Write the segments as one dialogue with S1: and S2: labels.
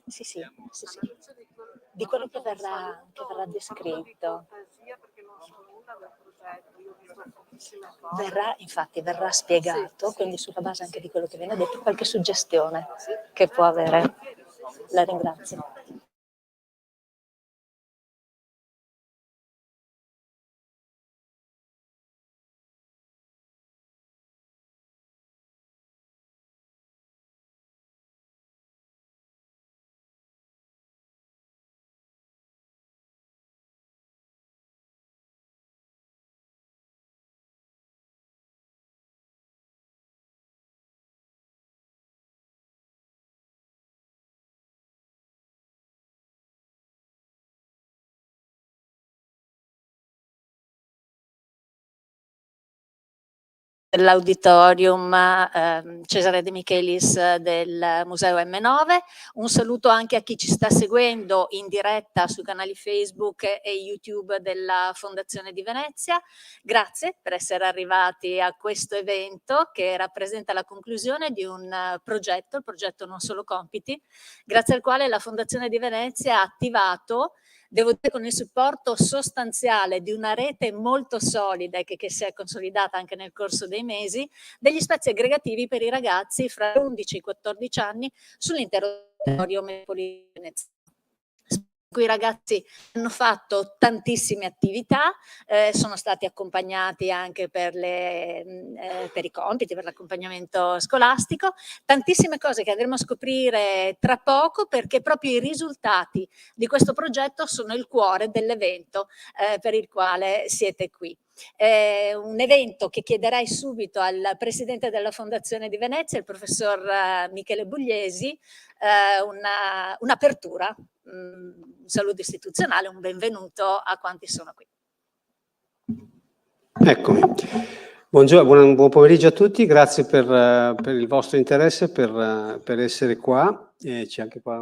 S1: Sì, sì, sì, sì. Di quello che verrà descritto. Infatti verrà spiegato, quindi sulla base anche di quello che viene detto, qualche suggestione che può avere. La ringrazio. Dell'auditorium Cesare De Michelis del Museo M9. Un saluto anche a chi ci sta seguendo in diretta sui canali Facebook e YouTube della Fondazione di Venezia. Grazie per essere arrivati a questo evento che rappresenta la conclusione di un progetto, il progetto Non Solo Compiti, grazie al quale la Fondazione di Venezia ha attivato, devo dire con il supporto sostanziale di una rete molto solida e che si è consolidata anche nel corso dei mesi, degli spazi aggregativi per i ragazzi fra gli 11 e i 14 anni sull'intero territorio metropolitano veneziano. I ragazzi hanno fatto tantissime attività, sono stati accompagnati anche per i compiti, per l'accompagnamento scolastico, tantissime cose che andremo a scoprire tra poco, perché proprio i risultati di questo progetto sono il cuore dell'evento per il quale siete qui. Un evento che chiederei subito al presidente della Fondazione di Venezia, il professor Michele Bugliesi, un'apertura, un saluto istituzionale, un benvenuto a quanti sono qui.
S2: Eccomi. Buongiorno, buon pomeriggio a tutti, grazie per il vostro interesse, per essere qua. C'è anche qua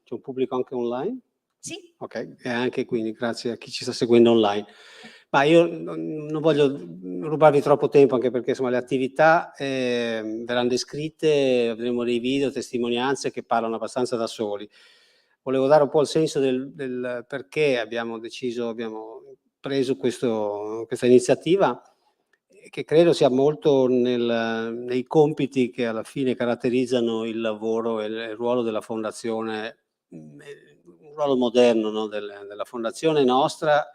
S2: c'è un pubblico anche online?
S1: Sì.
S2: Ok, e anche quindi grazie a chi ci sta seguendo online. Ma io non voglio rubarvi troppo tempo, anche perché insomma le attività verranno descritte, avremo dei video, testimonianze che parlano abbastanza da soli. Volevo dare un po' il senso del perché abbiamo preso questa iniziativa, che credo sia molto nei compiti che alla fine caratterizzano il lavoro e il ruolo della fondazione, un ruolo moderno, no, della fondazione nostra,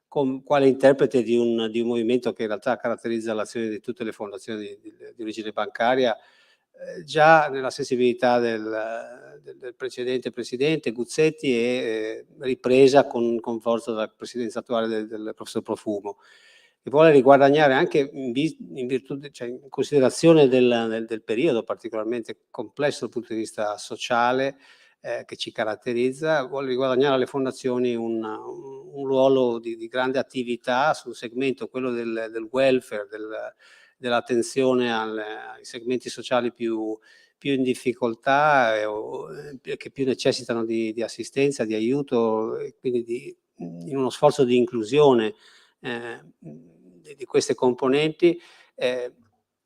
S2: quale interprete di un movimento che in realtà caratterizza l'azione di tutte le fondazioni di origine bancaria, già nella sensibilità del precedente presidente Guzzetti e ripresa con forza dalla presidenza attuale del professor Profumo, che vuole riguadagnare anche in virtù, cioè in considerazione del periodo particolarmente complesso dal punto di vista sociale che ci caratterizza, vuole riguadagnare alle fondazioni un ruolo di grande attività sul segmento, quello del welfare, dell'attenzione ai segmenti sociali più in difficoltà che più necessitano di assistenza, di aiuto, e quindi in uno sforzo di inclusione di queste componenti.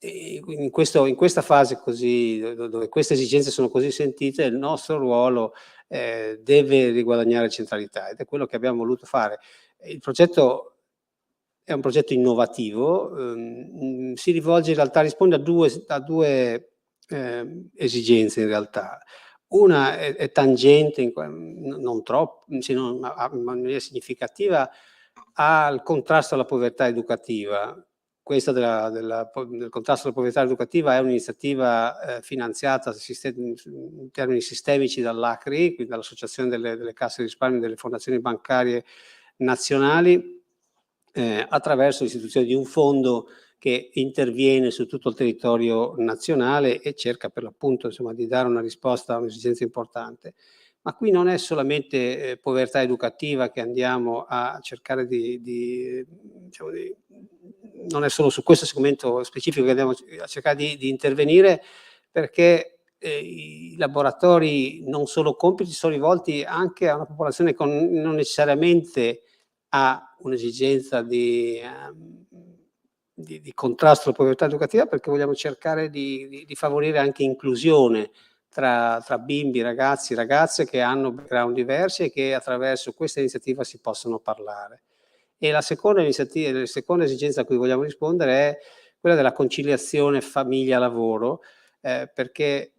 S2: In questa fase così, dove queste esigenze sono così sentite, il nostro ruolo deve riguadagnare centralità, ed è quello che abbiamo voluto fare. Il progetto è un progetto innovativo, si rivolge in realtà, risponde a due esigenze in realtà. Una è tangente, non troppo, in maniera significativa, al contrasto alla povertà educativa. Questa del contrasto alla povertà educativa è un'iniziativa finanziata in termini sistemici dall'ACRI, quindi dall'Associazione delle Casse di Risparmio e delle Fondazioni Bancarie Nazionali, attraverso l'istituzione di un fondo che interviene su tutto il territorio nazionale e cerca per l'appunto, insomma, di dare una risposta a un'esigenza importante. Ma qui non è solamente povertà educativa che andiamo a cercare diciamo, non è solo su questo segmento specifico che andiamo a cercare di intervenire, perché i laboratori Non Solo Compiti sono rivolti anche a una popolazione non necessariamente ha un'esigenza di contrasto alla povertà educativa, perché vogliamo cercare di favorire anche inclusione tra bimbi, ragazzi, ragazze che hanno background diversi e che attraverso questa iniziativa si possono parlare. E la seconda esigenza a cui vogliamo rispondere è quella della conciliazione famiglia-lavoro, perché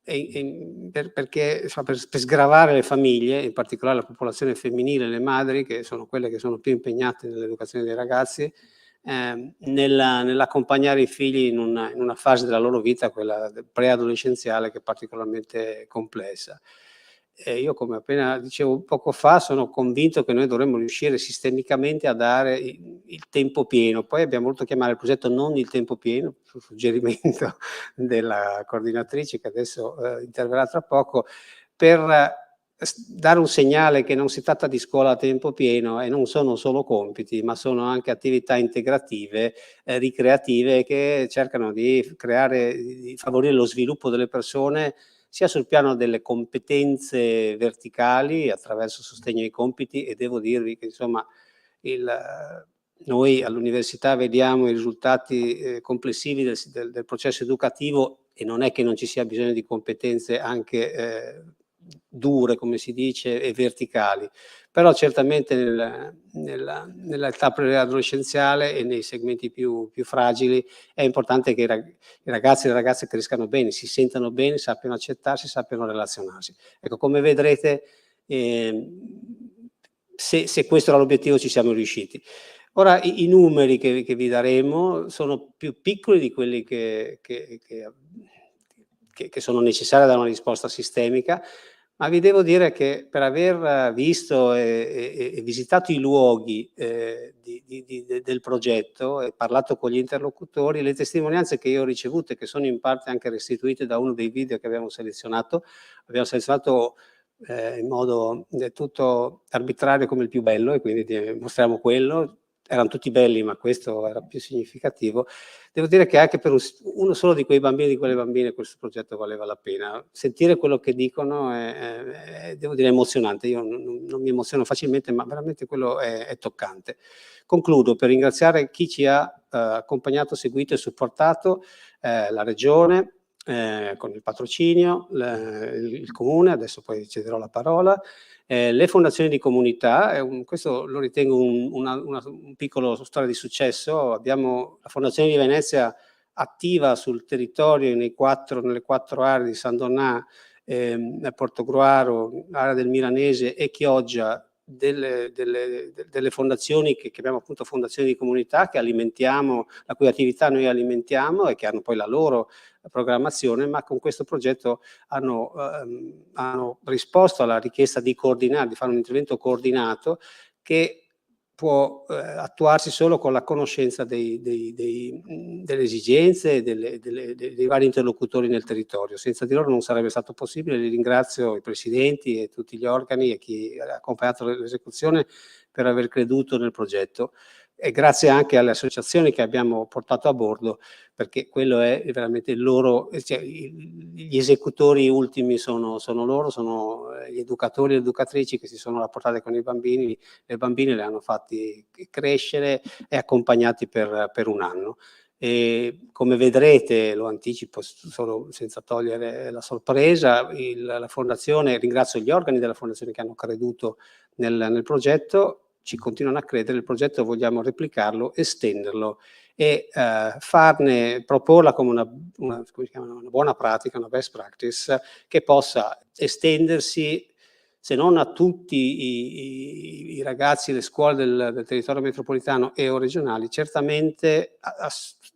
S2: perché insomma, per sgravare le famiglie, in particolare la popolazione femminile, le madri, che sono quelle che sono più impegnate nell'educazione dei ragazzi, nell'accompagnare i figli in una fase della loro vita, quella preadolescenziale, che è particolarmente complessa. Io, come appena dicevo poco fa, sono convinto che noi dovremmo riuscire sistemicamente a dare il tempo pieno. Poi abbiamo voluto chiamare il progetto non il tempo pieno, su suggerimento della coordinatrice che adesso interverrà tra poco, per dare un segnale che non si tratta di scuola a tempo pieno e non sono solo compiti, ma sono anche attività integrative, ricreative, che cercano di favorire lo sviluppo delle persone sia sul piano delle competenze verticali attraverso il sostegno ai compiti, e devo dirvi che insomma noi all'università vediamo i risultati complessivi del processo educativo, e non è che non ci sia bisogno di competenze anche dure, come si dice, e verticali, però certamente nell'età preadolescenziale e nei segmenti più fragili è importante che i ragazzi e le ragazze crescano bene, si sentano bene, sappiano accettarsi, sappiano relazionarsi. Ecco, come vedrete, se questo era l'obiettivo ci siamo riusciti. Ora i numeri che vi daremo sono più piccoli di quelli che sono necessari a dare una risposta sistemica, ma vi devo dire che per aver visto e visitato i luoghi del progetto e parlato con gli interlocutori, le testimonianze che io ho ricevuto, e che sono in parte anche restituite da uno dei video che abbiamo selezionato in modo del tutto arbitrario come il più bello, e quindi mostriamo quello. Erano tutti belli, ma questo era più significativo. Devo dire che anche per uno solo di quei bambini e di quelle bambine questo progetto valeva la pena. Sentire quello che dicono devo dire, emozionante. Io non mi emoziono facilmente, ma veramente quello è toccante. Concludo per ringraziare chi ci ha accompagnato, seguito e supportato, la Regione, con il patrocinio, il Comune, adesso poi cederò la parola, le fondazioni di comunità. Questo lo ritengo un piccolo storia di successo. Abbiamo la Fondazione di Venezia attiva sul territorio nelle 4 aree di San Donà, Portogruaro, area del Milanese e Chioggia, delle fondazioni che chiamiamo appunto fondazioni di comunità, che alimentiamo, la cui attività noi alimentiamo e che hanno poi la loro programmazione, ma con questo progetto hanno risposto alla richiesta di coordinare, di fare un intervento coordinato che può attuarsi solo con la conoscenza delle esigenze e dei vari interlocutori nel territorio. Senza di loro non sarebbe stato possibile. Li ringrazio, i presidenti e tutti gli organi e chi ha accompagnato l'esecuzione, per aver creduto nel progetto, e grazie anche alle associazioni che abbiamo portato a bordo, perché quello è veramente il loro, cioè, gli esecutori ultimi sono loro, sono gli educatori e le educatrici che si sono rapportati con i bambini, le bambine le hanno fatti crescere e accompagnati per un anno. E come vedrete, lo anticipo solo senza togliere la sorpresa, la fondazione, ringrazio gli organi della fondazione che hanno creduto nel progetto, ci continuano a credere. Il progetto vogliamo replicarlo, estenderlo e proporla come una buona pratica, una best practice, che possa estendersi, se non a tutti i ragazzi e le scuole del territorio metropolitano e o regionali, certamente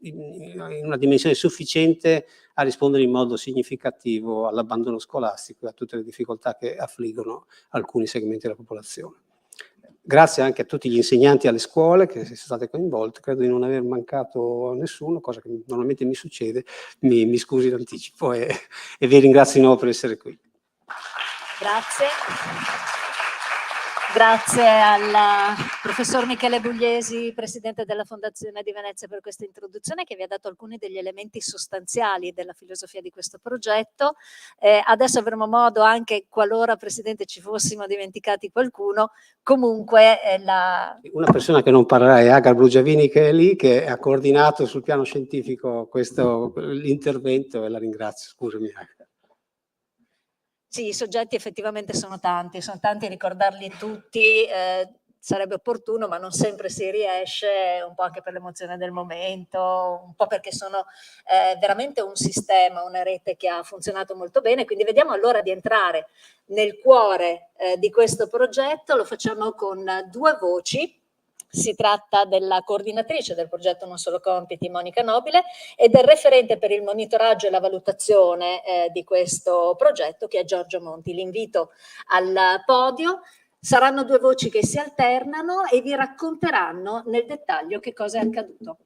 S2: in una dimensione sufficiente a rispondere in modo significativo all'abbandono scolastico e a tutte le difficoltà che affliggono alcuni segmenti della popolazione. Grazie anche a tutti gli insegnanti alle scuole che sono state coinvolte, credo di non aver mancato a nessuno, cosa che normalmente mi succede, mi scusi d'anticipo e vi ringrazio di nuovo per essere qui.
S1: Grazie. Grazie al professor Michele Bugliesi, presidente della Fondazione di Venezia, per questa introduzione che vi ha dato alcuni degli elementi sostanziali della filosofia di questo progetto. Adesso avremo modo anche, qualora, Presidente, ci fossimo dimenticati qualcuno, comunque
S2: una persona che non parlerà è Agar Brugiavini, che è lì, che ha coordinato sul piano scientifico l'intervento, e la ringrazio. Scusami, Agar.
S1: Sì, i soggetti effettivamente sono tanti, ricordarli tutti, sarebbe opportuno, ma non sempre si riesce, un po' anche per l'emozione del momento, un po' perché sono veramente un sistema, una rete che ha funzionato molto bene, quindi vediamo allora di entrare nel cuore di questo progetto, lo facciamo con 2 voci. Si tratta della coordinatrice del progetto Non Solo Compiti, Monica Nobile, e del referente per il monitoraggio e la valutazione di questo progetto, che è Giorgio Monti. L'invito al podio. Saranno 2 voci che si alternano e vi racconteranno nel dettaglio che cosa è accaduto.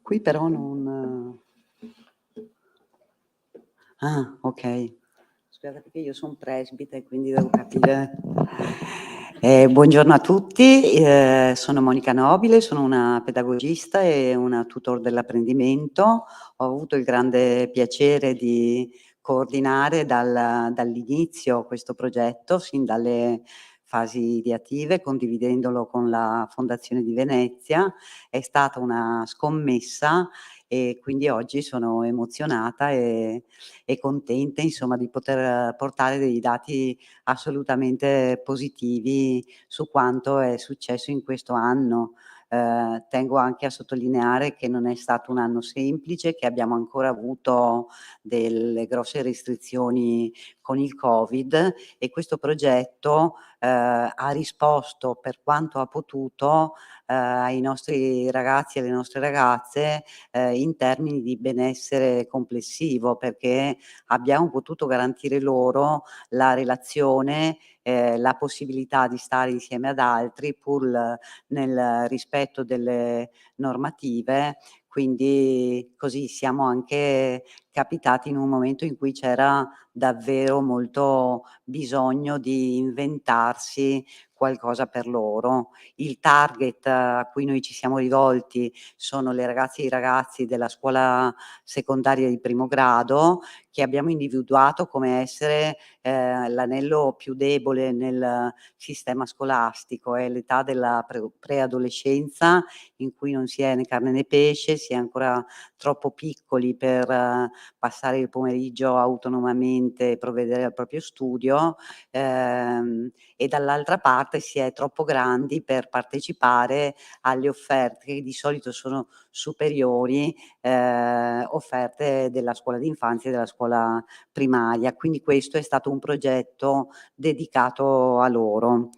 S3: Qui però non... Ah, ok. Scusate che io sono presbite, quindi devo capire. Buongiorno a tutti, sono Monica Nobile, sono una pedagogista e una tutor dell'apprendimento. Ho avuto il grande piacere di coordinare dall'inizio questo progetto, sin dalle fasi ideative, condividendolo con la Fondazione di Venezia. È stata una scommessa e quindi oggi sono emozionata e contenta, insomma, di poter portare dei dati assolutamente positivi su quanto è successo in questo anno. Tengo anche a sottolineare che non è stato un anno semplice, che abbiamo ancora avuto delle grosse restrizioni con il Covid e questo progetto ha risposto per quanto ha potuto ai nostri ragazzi e alle nostre ragazze in termini di benessere complessivo, perché abbiamo potuto garantire loro la relazione, la possibilità di stare insieme ad altri pur nel rispetto delle normative. Quindi così siamo anche capitati in un momento in cui c'era davvero molto bisogno di inventarsi qualcosa per loro. Il target a cui noi ci siamo rivolti sono le ragazze e i ragazzi della scuola secondaria di primo grado, che abbiamo individuato come essere l'anello più debole nel sistema scolastico. È l'età della preadolescenza, in cui non si è né carne né pesce, si è ancora troppo piccoli per passare il pomeriggio autonomamente e provvedere al proprio studio, e dall'altra parte si è troppo grandi per partecipare alle offerte che di solito sono superiori, offerte della scuola d'infanzia e della scuola primaria. Quindi questo è stato un progetto dedicato a loro.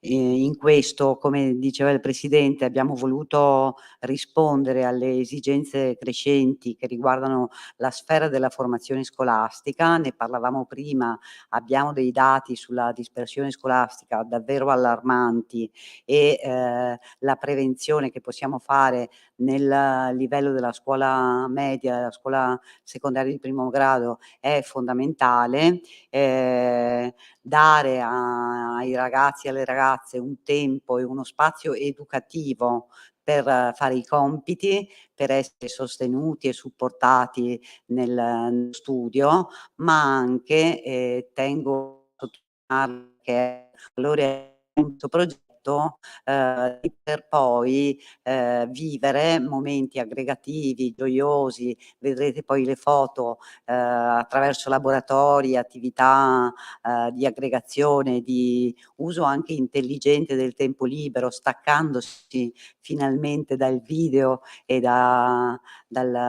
S3: In questo, come diceva il Presidente, abbiamo voluto rispondere alle esigenze crescenti che riguardano la sfera della formazione scolastica. Ne parlavamo prima, abbiamo dei dati sulla dispersione scolastica davvero allarmanti e la prevenzione che possiamo fare nel livello della scuola media, della scuola secondaria di primo grado è fondamentale. Dare ai ragazzi e alle ragazze un tempo e uno spazio educativo per fare i compiti, per essere sostenuti e supportati nel studio, ma anche, tengo a sottolineare che è valore questo progetto, per poi vivere momenti aggregativi, gioiosi. Vedrete poi le foto attraverso laboratori, attività di aggregazione, di uso anche intelligente del tempo libero, staccandosi finalmente dal video e dal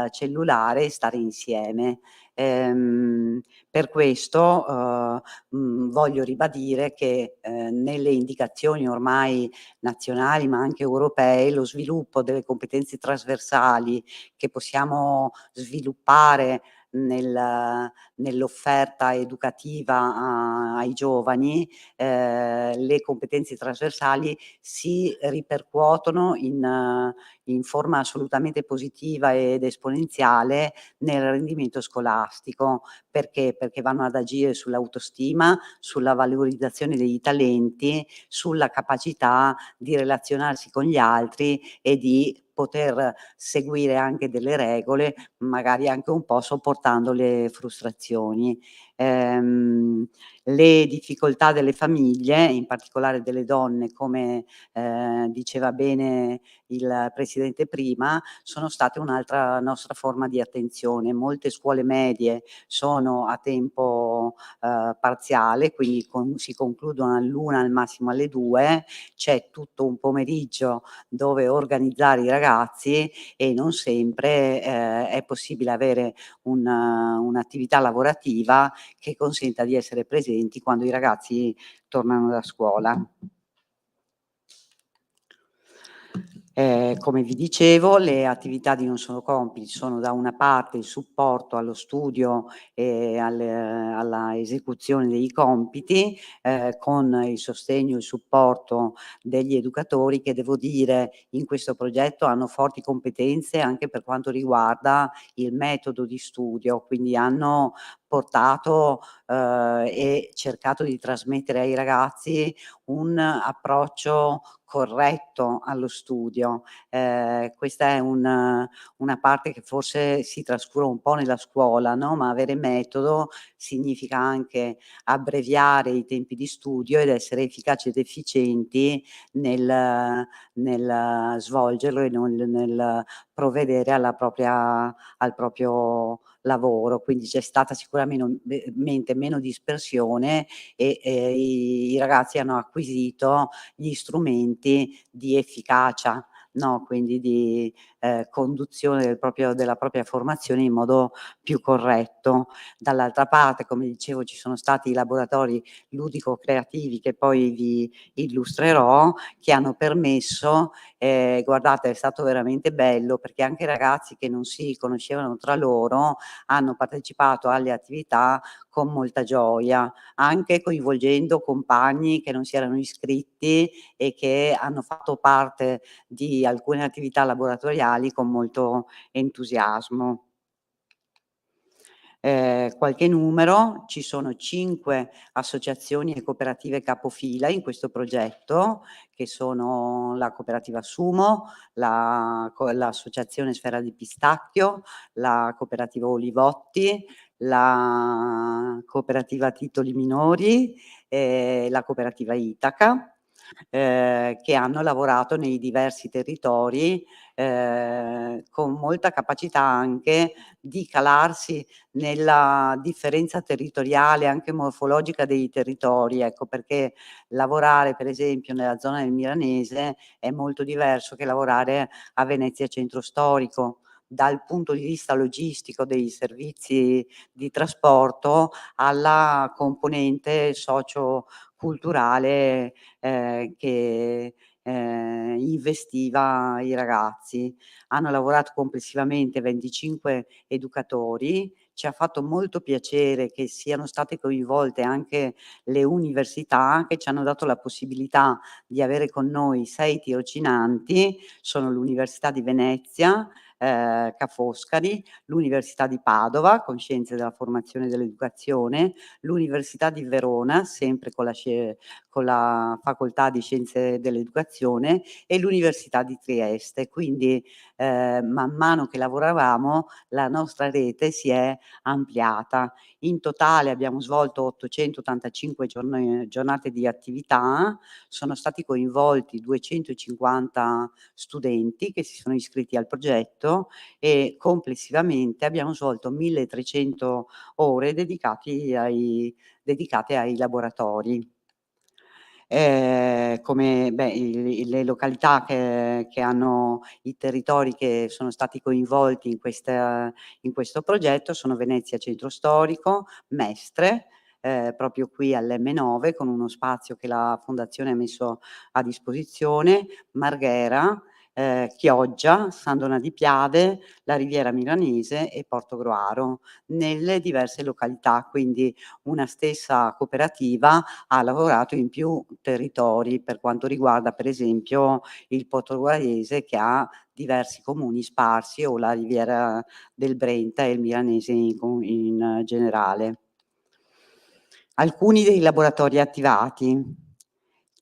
S3: cellulare e stare insieme. Per questo voglio ribadire che nelle indicazioni ormai nazionali ma anche europee lo sviluppo delle competenze trasversali che possiamo sviluppare nell'offerta educativa ai giovani, le competenze trasversali si ripercuotono in forma assolutamente positiva ed esponenziale nel rendimento scolastico. Perché? Perché vanno ad agire sull'autostima, sulla valorizzazione dei talenti, sulla capacità di relazionarsi con gli altri e di poter seguire anche delle regole, magari anche un po' sopportando le frustrazioni. Le difficoltà delle famiglie, in particolare delle donne, come diceva bene il presidente prima, sono state un'altra nostra forma di attenzione. Molte scuole medie sono a tempo parziale, quindi si concludono all'1, al massimo alle 2, c'è tutto un pomeriggio dove organizzare i ragazzi e non sempre è possibile avere un'attività lavorativa che consenta di essere presenti quando i ragazzi tornano da scuola. Come vi dicevo, le attività di Non Sono Compiti sono da una parte il supporto allo studio e alla esecuzione dei compiti, con il sostegno e il supporto degli educatori che, devo dire, in questo progetto hanno forti competenze anche per quanto riguarda il metodo di studio, quindi hanno portato e cercato di trasmettere ai ragazzi un approccio corretto allo studio. Questa è una parte che forse si trascura un po' nella scuola, no, ma avere metodo significa anche abbreviare i tempi di studio ed essere efficaci ed efficienti nel svolgerlo e nel provvedere al proprio lavoro. Quindi c'è stata sicuramente meno dispersione e i ragazzi hanno acquisito gli strumenti di efficacia, no, quindi di conduzione della propria formazione in modo più corretto. Dall'altra parte, come dicevo, ci sono stati i laboratori ludico-creativi che poi vi illustrerò, che hanno permesso, guardate, è stato veramente bello perché anche i ragazzi che non si conoscevano tra loro hanno partecipato alle attività con molta gioia, anche coinvolgendo compagni che non si erano iscritti e che hanno fatto parte di alcune attività laboratoriali con molto entusiasmo. Qualche numero: ci sono 5 associazioni e cooperative capofila in questo progetto, che sono la Cooperativa Sumo, l'Associazione Sfera di Pistacchio, la Cooperativa Olivotti, la Cooperativa Titoli Minori e la Cooperativa Itaca, che hanno lavorato nei diversi territori, con molta capacità anche di calarsi nella differenza territoriale, anche morfologica dei territori, ecco, perché lavorare per esempio nella zona del Milanese è molto diverso che lavorare a Venezia Centro Storico. Dal punto di vista logistico dei servizi di trasporto alla componente socio-culturale che investiva i ragazzi. Hanno lavorato complessivamente 25 educatori. Ci ha fatto molto piacere che siano state coinvolte anche le università, che ci hanno dato la possibilità di avere con noi 6 tirocinanti. Sono l'Università di Venezia, Ca' Foscari, l'Università di Padova con Scienze della Formazione e dell'Educazione, l'Università di Verona, sempre con la Facoltà di Scienze dell'Educazione, e l'Università di Trieste. Quindi man mano che lavoravamo la nostra rete si è ampliata. In totale abbiamo svolto 885 giornate di attività, sono stati coinvolti 250 studenti che si sono iscritti al progetto e complessivamente abbiamo svolto 1300 ore dedicate ai laboratori. Le località che hanno i territori che sono stati coinvolti in questo progetto sono Venezia Centro Storico, Mestre, proprio qui all'M9 con uno spazio che la fondazione ha messo a disposizione, Marghera, Chioggia, San Donà di Piave, la Riviera Milanese e Portogruaro, nelle diverse località. Quindi una stessa cooperativa ha lavorato in più territori, per quanto riguarda per esempio il Portogalese, che ha diversi comuni sparsi, o la Riviera del Brenta e il Milanese in generale. Alcuni dei laboratori attivati.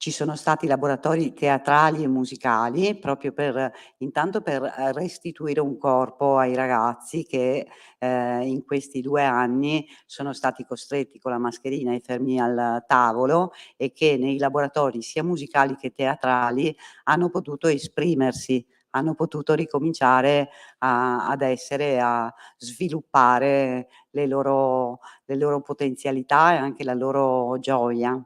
S3: Ci sono stati laboratori teatrali e musicali proprio intanto per restituire un corpo ai ragazzi che in questi 2 anni sono stati costretti con la mascherina e fermi al tavolo, e che nei laboratori sia musicali che teatrali hanno potuto esprimersi, hanno potuto ricominciare a sviluppare le loro potenzialità e anche la loro gioia.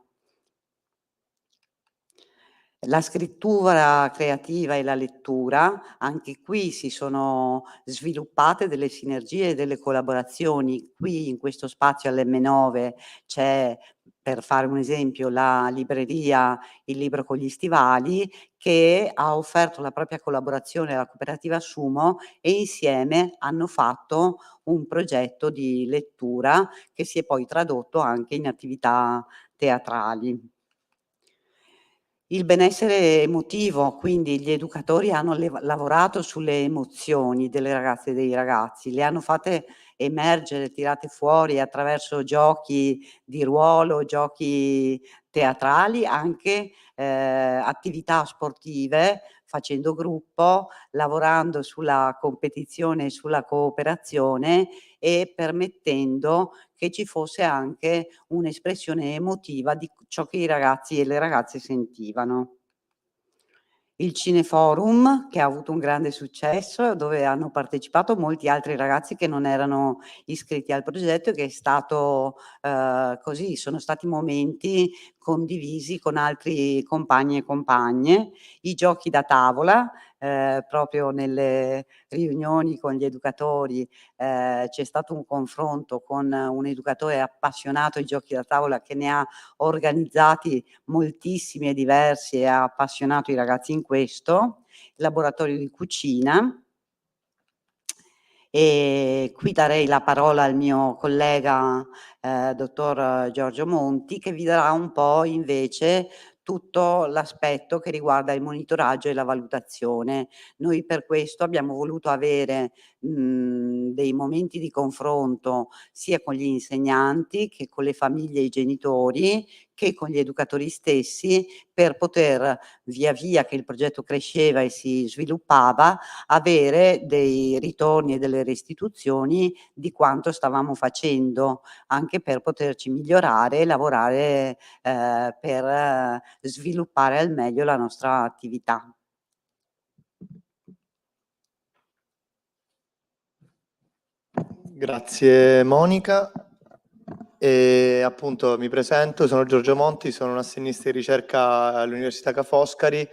S3: La scrittura creativa e la lettura, anche qui si sono sviluppate delle sinergie e delle collaborazioni. Qui in questo spazio all'M9 c'è, per fare un esempio, la libreria Il Libro con gli Stivali, che ha offerto la propria collaborazione alla cooperativa Sumo, e insieme hanno fatto un progetto di lettura che si è poi tradotto anche in attività teatrali. Il benessere emotivo, quindi gli educatori hanno lavorato sulle emozioni delle ragazze e dei ragazzi, le hanno fatte emergere, tirate fuori attraverso giochi di ruolo, giochi teatrali, anche attività sportive, facendo gruppo, lavorando sulla competizione e sulla cooperazione, e permettendo che ci fosse anche un'espressione emotiva di ciò che i ragazzi e le ragazze sentivano. Il Cineforum, che ha avuto un grande successo, dove hanno partecipato molti altri ragazzi che non erano iscritti al progetto, e che è stato così, sono stati momenti condivisi con altri compagni e compagne. I giochi da tavola, proprio nelle riunioni con gli educatori c'è stato un confronto con un educatore appassionato ai giochi da tavola, che ne ha organizzati moltissimi e diversi, e ha appassionato i ragazzi in questo. Laboratorio di cucina. E qui darei la parola al mio collega dottor Giorgio Monti, che vi darà un po' invece tutto l'aspetto che riguarda il monitoraggio e la valutazione. Noi per questo abbiamo voluto avere dei momenti di confronto sia con gli insegnanti che con le famiglie e i genitori, che con gli educatori stessi, per poter, via via che il progetto cresceva e si sviluppava, avere dei ritorni e delle restituzioni di quanto stavamo facendo, anche per poterci migliorare e lavorare per sviluppare al meglio la nostra attività.
S4: Grazie Monica. E appunto mi presento, sono Giorgio Monti, sono un assenista di ricerca all'Università Ca' Foscari.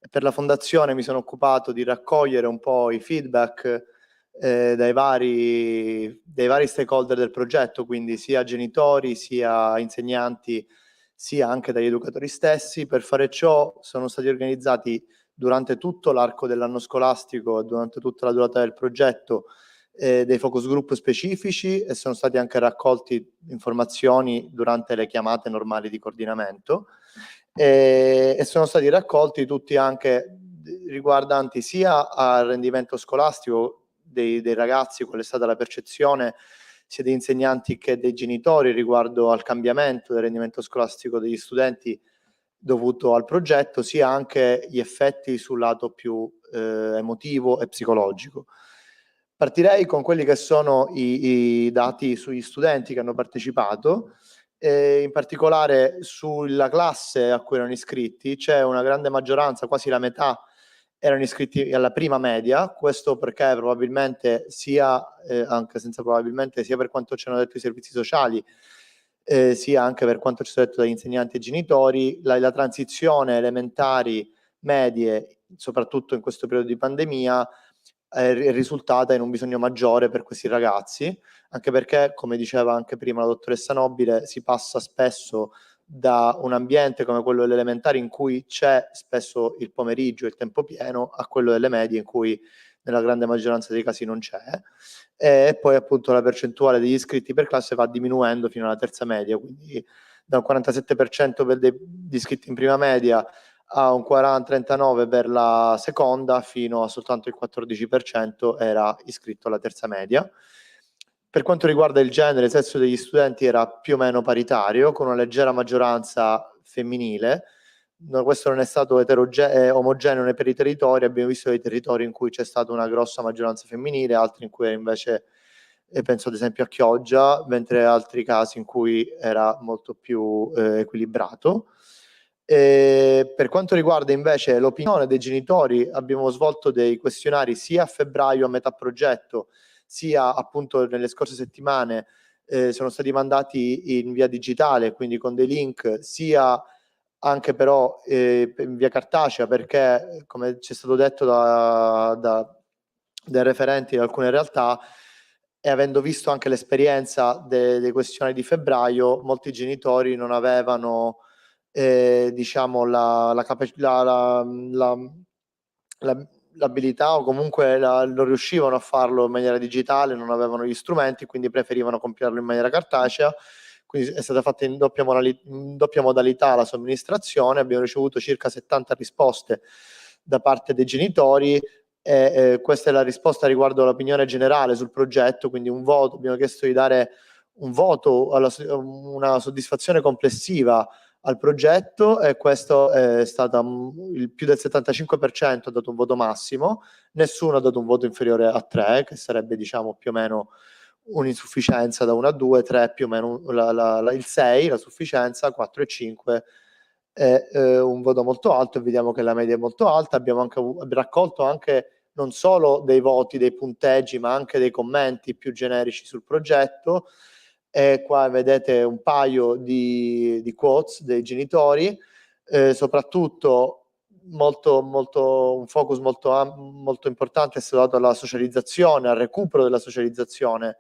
S4: Per la fondazione mi sono occupato di raccogliere un po' i feedback dai vari stakeholder del progetto, quindi sia genitori, sia insegnanti, sia anche dagli educatori stessi. Per fare ciò sono stati organizzati durante tutto l'arco dell'anno scolastico e durante tutta la durata del progetto dei focus group specifici, e sono stati anche raccolti informazioni durante le chiamate normali di coordinamento, e sono stati raccolti tutti anche riguardanti sia al rendimento scolastico dei ragazzi, qual è stata la percezione sia degli insegnanti che dei genitori riguardo al cambiamento del rendimento scolastico degli studenti dovuto al progetto, sia anche gli effetti sul lato più emotivo e psicologico. Partirei con quelli che sono i dati sugli studenti che hanno partecipato, in particolare sulla classe a cui erano iscritti. C'è una grande maggioranza, quasi la metà, erano iscritti alla prima media. Questo perché probabilmente sia, anche senza probabilmente, sia per quanto ci hanno detto i servizi sociali, sia anche per quanto ci è detto dagli insegnanti e genitori, la transizione elementari, medie, soprattutto in questo periodo di pandemia, è risultata in un bisogno maggiore per questi ragazzi, anche perché, come diceva anche prima la dottoressa Nobile, si passa spesso da un ambiente come quello delle elementari, in cui c'è spesso il pomeriggio, il tempo pieno, a quello delle medie, in cui nella grande maggioranza dei casi non c'è, e poi appunto la percentuale degli iscritti per classe va diminuendo fino alla terza media, quindi dal 47% degli iscritti in prima media a un 39 per la seconda, fino a soltanto il 14% era iscritto alla terza media. Per quanto riguarda il genere, il sesso degli studenti era più o meno paritario, con una leggera maggioranza femminile, questo non è stato omogeneo per i territori, abbiamo visto dei territori in cui c'è stata una grossa maggioranza femminile, altri in cui invece, penso ad esempio a Chioggia, mentre altri casi in cui era molto più equilibrato. Per quanto riguarda invece l'opinione dei genitori, abbiamo svolto dei questionari sia a febbraio a metà progetto, sia appunto nelle scorse settimane sono stati mandati in via digitale, quindi con dei link, sia anche però in via cartacea, perché come ci è stato detto dai referenti di alcune realtà, e avendo visto anche l'esperienza dei questionari di febbraio, molti genitori non avevano diciamo l'abilità, o comunque non riuscivano a farlo in maniera digitale, non avevano gli strumenti, quindi preferivano compilarlo in maniera cartacea. Quindi è stata fatta in doppia modalità la somministrazione, abbiamo ricevuto circa 70 risposte da parte dei genitori, e questa è la risposta riguardo l'opinione generale sul progetto, quindi un voto, abbiamo chiesto di dare un voto, una soddisfazione complessiva al progetto, e questo è stato il più del 75% ha dato un voto massimo, nessuno ha dato un voto inferiore a 3, che sarebbe diciamo più o meno un'insufficienza da 1 a 2, 3 più o meno il 6, la sufficienza, 4 e 5 è un voto molto alto, e vediamo che la media è molto alta. Abbiamo raccolto anche non solo dei voti, dei punteggi, ma anche dei commenti più generici sul progetto, e qua vedete un paio di quotes dei genitori, soprattutto un focus molto importante è stato dato alla socializzazione, al recupero della socializzazione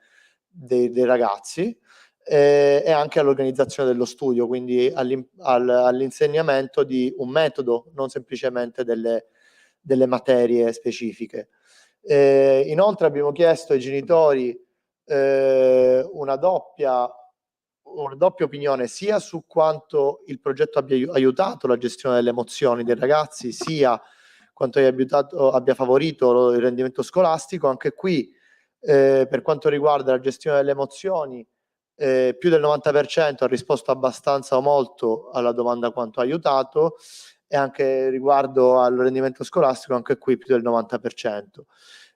S4: dei ragazzi, e anche all'organizzazione dello studio, quindi all'insegnamento di un metodo, non semplicemente delle materie specifiche. Inoltre abbiamo chiesto ai genitori una doppia opinione, sia su quanto il progetto abbia aiutato la gestione delle emozioni dei ragazzi, sia quanto abbia favorito il rendimento scolastico. Anche qui, per quanto riguarda la gestione delle emozioni, più del 90% ha risposto abbastanza o molto alla domanda quanto ha aiutato, e anche riguardo al rendimento scolastico, anche qui più del 90%.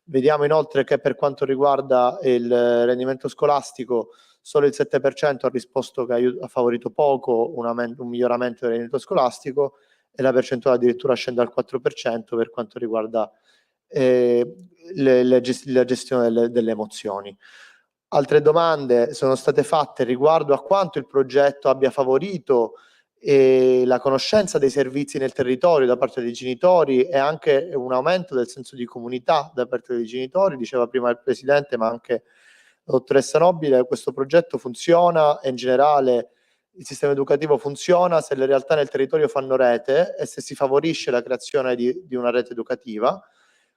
S4: Vediamo inoltre che per quanto riguarda il rendimento scolastico, solo il 7% ha risposto che ha favorito poco un miglioramento del rendimento scolastico, e la percentuale addirittura scende al 4% per quanto riguarda la gestione delle emozioni. Altre domande sono state fatte riguardo a quanto il progetto abbia favorito la conoscenza dei servizi nel territorio da parte dei genitori, e anche un aumento del senso di comunità da parte dei genitori. Diceva prima il Presidente, ma anche la dottoressa Nobile, questo progetto funziona, e in generale il sistema educativo funziona se le realtà nel territorio fanno rete e se si favorisce la creazione di una rete educativa.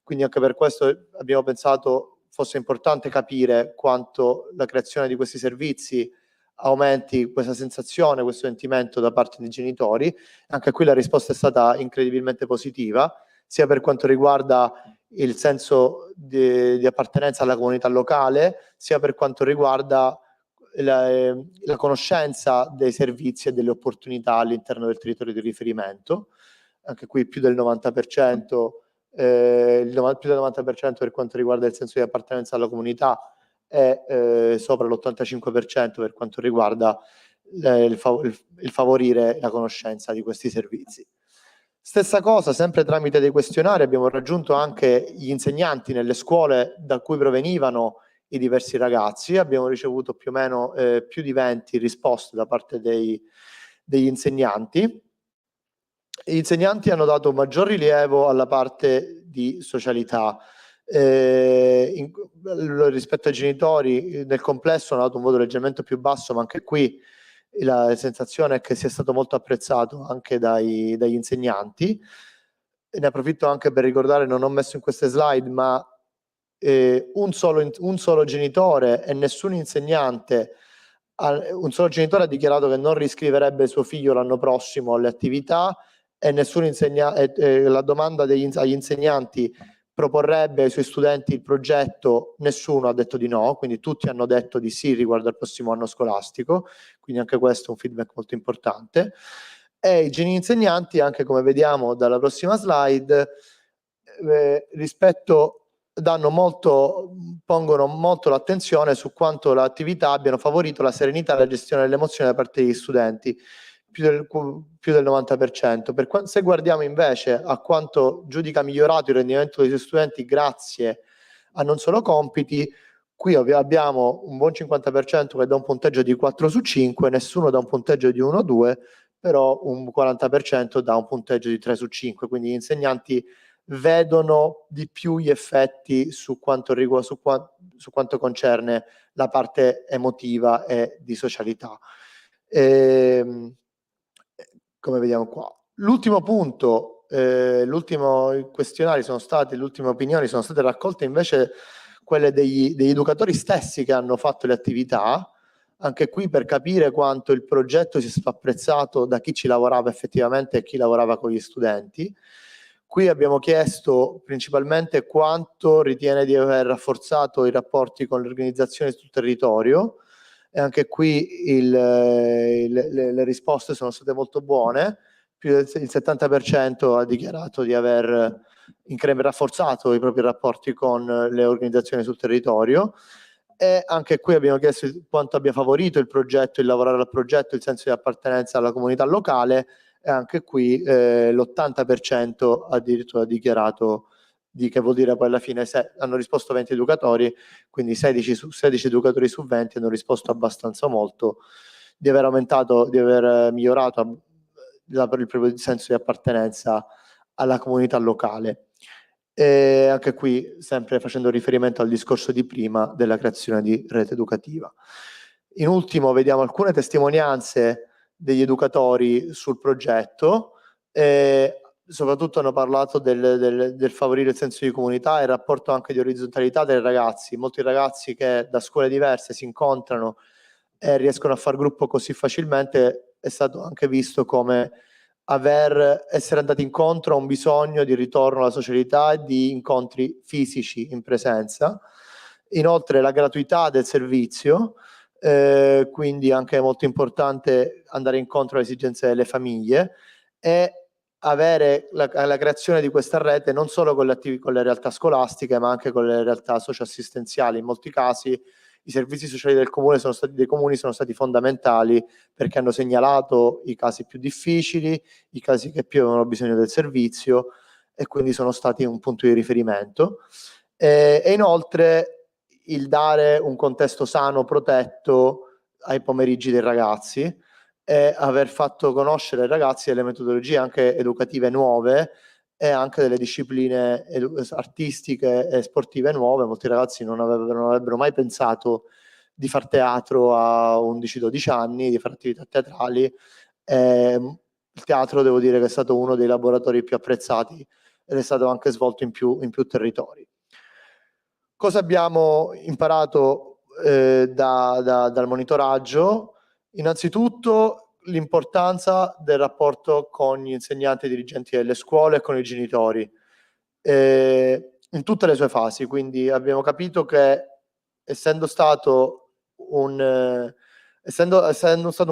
S4: Quindi anche per questo abbiamo pensato fosse importante capire quanto la creazione di questi servizi aumenti questa sensazione, questo sentimento da parte dei genitori. Anche qui la risposta è stata incredibilmente positiva, sia per quanto riguarda il senso di appartenenza alla comunità locale, sia per quanto riguarda la conoscenza dei servizi e delle opportunità all'interno del territorio di riferimento. Anche qui più del 90%, più del 90% per quanto riguarda il senso di appartenenza alla comunità, e sopra l'85% per quanto riguarda il favorire la conoscenza di questi servizi. Stessa cosa, sempre tramite dei questionari, abbiamo raggiunto anche gli insegnanti nelle scuole da cui provenivano i diversi ragazzi. Abbiamo ricevuto più o meno più di 20 risposte da parte degli insegnanti. Gli insegnanti hanno dato maggior rilievo alla parte di socialità. Rispetto ai genitori, nel complesso hanno dato un voto leggermente più basso, ma anche qui la sensazione è che sia stato molto apprezzato anche dagli insegnanti. Ne approfitto anche per ricordare, non ho messo in queste slide, ma un solo genitore e nessun insegnante, un solo genitore ha dichiarato che non riscriverebbe suo figlio l'anno prossimo alle attività, e nessun la domanda agli insegnanti proporrebbe ai suoi studenti il progetto, nessuno ha detto di no, quindi tutti hanno detto di sì riguardo al prossimo anno scolastico, quindi anche questo è un feedback molto importante. E i geni insegnanti, anche come vediamo dalla prossima slide, pongono molto l'attenzione su quanto l'attività abbiano favorito la serenità e la gestione delle emozioni da parte degli studenti, più del 90%. Se guardiamo invece a quanto giudica migliorato il rendimento dei studenti grazie a non solo compiti, qui abbiamo un buon 50% che dà un punteggio di 4 su 5, nessuno dà un punteggio di 1 o 2, però un 40% dà un punteggio di 3 su 5, quindi gli insegnanti vedono di più gli effetti su quanto concerne la parte emotiva e di socialità. Come vediamo qua. L'ultimo punto, l'ultimo questionario le ultime opinioni sono state raccolte invece quelle degli educatori stessi che hanno fatto le attività, anche qui per capire quanto il progetto sia stato apprezzato da chi ci lavorava effettivamente e chi lavorava con gli studenti. Qui abbiamo chiesto principalmente quanto ritiene di aver rafforzato i rapporti con le organizzazioni sul territorio, e anche qui le risposte sono state molto buone. Più del 70% ha dichiarato di aver rafforzato i propri rapporti con le organizzazioni sul territorio, e anche qui abbiamo chiesto quanto abbia favorito il progetto, il lavorare al progetto, il senso di appartenenza alla comunità locale, e anche qui l'80% addirittura ha dichiarato che vuol dire poi alla fine hanno risposto 20 educatori, quindi 16 educatori su 20 hanno risposto abbastanza molto di aver migliorato il proprio senso di appartenenza alla comunità locale. E anche qui sempre facendo riferimento al discorso di prima della creazione di rete educativa. In ultimo vediamo alcune testimonianze degli educatori sul progetto, soprattutto hanno parlato del favorire il senso di comunità e il rapporto anche di orizzontalità dei ragazzi. Molti ragazzi che da scuole diverse si incontrano e riescono a far gruppo così facilmente è stato anche visto come essere andati incontro a un bisogno di ritorno alla socialità e di incontri fisici in presenza. Inoltre la gratuità del servizio, quindi anche molto importante andare incontro alle esigenze delle famiglie e avere la creazione di questa rete non solo con le realtà scolastiche ma anche con le realtà socioassistenziali. In molti casi i servizi sociali dei comuni sono stati fondamentali perché hanno segnalato i casi più difficili, i casi che più avevano bisogno del servizio e quindi sono stati un punto di riferimento. E inoltre il dare un contesto sano, protetto ai pomeriggi dei ragazzi e aver fatto conoscere ai ragazzi delle metodologie anche educative nuove e anche delle discipline artistiche e sportive nuove. Molti ragazzi non avrebbero mai pensato di far teatro a 11-12 anni, di fare attività teatrali. Il teatro devo dire che è stato uno dei laboratori più apprezzati ed è stato anche svolto in più territori. Cosa abbiamo imparato dal monitoraggio? Innanzitutto l'importanza del rapporto con gli insegnanti e dirigenti delle scuole e con i genitori in tutte le sue fasi. Quindi abbiamo capito che essendo stato un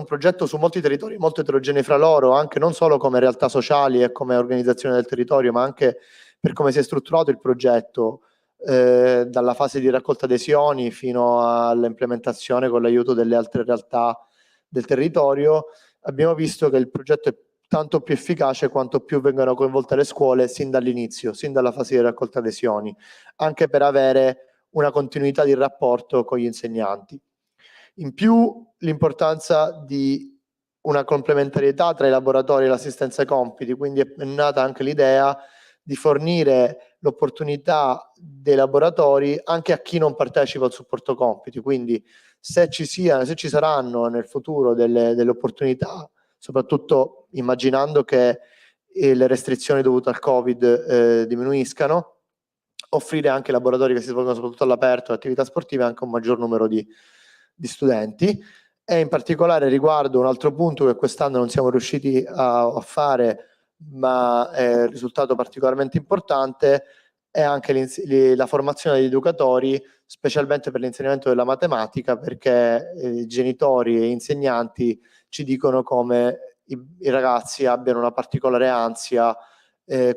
S4: progetto su molti territori molto eterogenei fra loro, anche non solo come realtà sociali e come organizzazione del territorio, ma anche per come si è strutturato il progetto, dalla fase di raccolta adesioni fino all'implementazione con l'aiuto delle altre realtà del territorio, abbiamo visto che il progetto è tanto più efficace quanto più vengono coinvolte le scuole sin dall'inizio, sin dalla fase di raccolta adesioni, anche per avere una continuità di rapporto con gli insegnanti. In più l'importanza di una complementarietà tra i laboratori e l'assistenza ai compiti, quindi è nata anche l'idea di fornire l'opportunità dei laboratori anche a chi non partecipa al supporto compiti. Quindi se ci saranno nel futuro delle opportunità, soprattutto immaginando che le restrizioni dovute al Covid diminuiscano, offrire anche laboratori che si svolgono soprattutto all'aperto, attività sportive, anche un maggior numero di studenti. E in particolare riguardo un altro punto che quest'anno non siamo riusciti a fare, ma è un risultato particolarmente importante, è anche la formazione degli educatori, specialmente per l'insegnamento della matematica, perché genitori e insegnanti ci dicono come i ragazzi abbiano una particolare ansia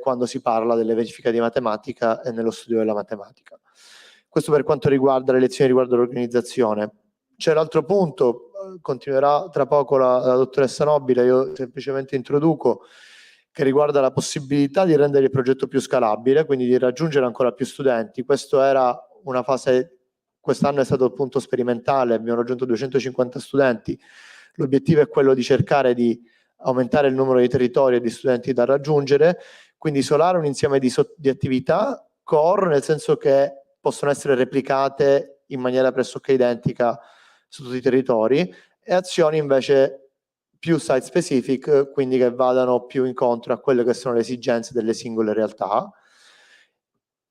S4: quando si parla delle verifiche di matematica e nello studio della matematica. Questo per quanto riguarda le lezioni riguardo l'organizzazione. C'è l'altro punto, continuerà tra poco la dottoressa Nobile, io semplicemente introduco, che riguarda la possibilità di rendere il progetto più scalabile, quindi di raggiungere ancora più studenti. Questo era una fase, quest'anno è stato appunto sperimentale, abbiamo raggiunto 250 studenti. L'obiettivo è quello di cercare di aumentare il numero di territori e di studenti da raggiungere, quindi isolare un insieme di attività core, nel senso che possono essere replicate in maniera pressoché identica su tutti i territori, e azioni invece più site specific, quindi che vadano più incontro a quelle che sono le esigenze delle singole realtà.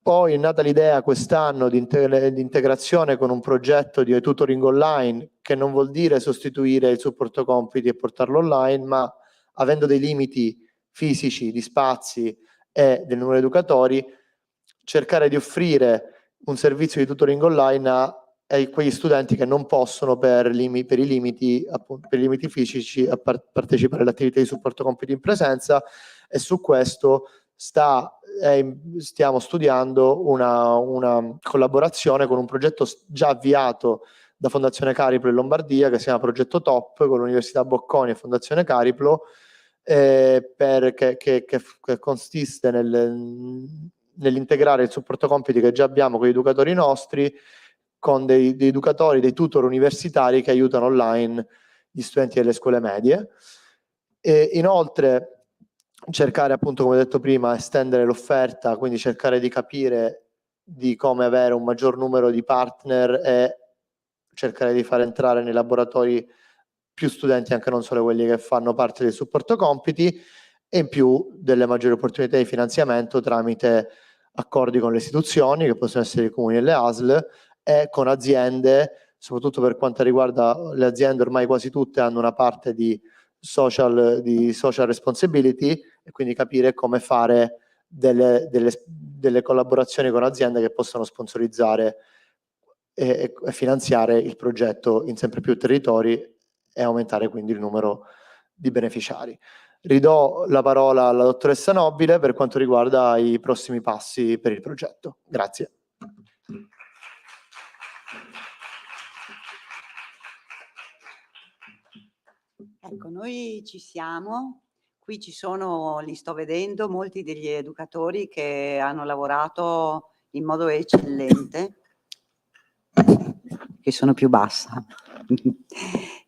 S4: Poi è nata l'idea quest'anno di integrazione con un progetto di tutoring online, che non vuol dire sostituire il supporto compiti e portarlo online, ma avendo dei limiti fisici, di spazi e del numero di educatori, cercare di offrire un servizio di tutoring online a quegli studenti che non possono per i limiti fisici a partecipare alle attività di supporto compiti in presenza, e su questo stiamo studiando una collaborazione con un progetto già avviato da Fondazione Cariplo in Lombardia, che si chiama Progetto Top, con l'Università Bocconi e Fondazione Cariplo, che consiste nell'integrare il supporto compiti che già abbiamo con gli educatori nostri, con dei educatori, dei tutor universitari che aiutano online gli studenti delle scuole medie. E inoltre cercare, appunto, come detto prima, estendere l'offerta, quindi cercare di capire di come avere un maggior numero di partner e cercare di far entrare nei laboratori più studenti, anche non solo quelli che fanno parte del supporto compiti, e in più delle maggiori opportunità di finanziamento tramite accordi con le istituzioni, che possono essere i comuni e le ASL, e con aziende, soprattutto per quanto riguarda le aziende, ormai quasi tutte hanno una parte di social responsibility, e quindi capire come fare delle collaborazioni con aziende che possono sponsorizzare e finanziare il progetto in sempre più territori e aumentare quindi il numero di beneficiari. Ridò la parola alla dottoressa Nobile per quanto riguarda i prossimi passi per il progetto. Grazie.
S3: Ecco, noi ci siamo, qui ci sono, li sto vedendo, molti degli educatori che hanno lavorato in modo eccellente, che sono più bassa,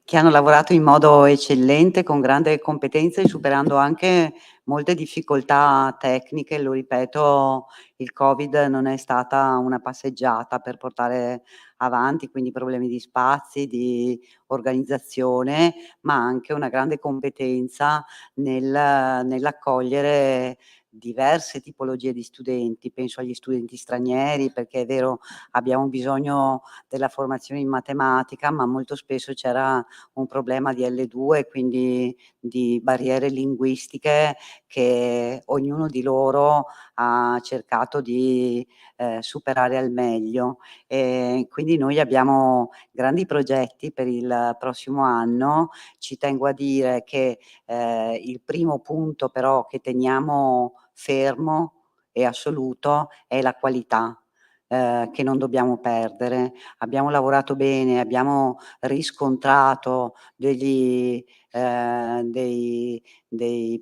S3: che hanno lavorato in modo eccellente, con grande competenza e superando anche molte difficoltà tecniche. Lo ripeto, il Covid non è stata una passeggiata per portare avanti, quindi problemi di spazi, di organizzazione, ma anche una grande competenza nell'accogliere diverse tipologie di studenti. Penso agli studenti stranieri, perché è vero, abbiamo bisogno della formazione in matematica, ma molto spesso c'era un problema di L2, quindi di barriere linguistiche che ognuno di loro ha cercato di superare al meglio. Quindi noi abbiamo grandi progetti per il prossimo anno. Ci tengo a dire che il primo punto però che teniamo fermo e assoluto è la qualità, che non dobbiamo perdere. Abbiamo lavorato bene, abbiamo riscontrato dei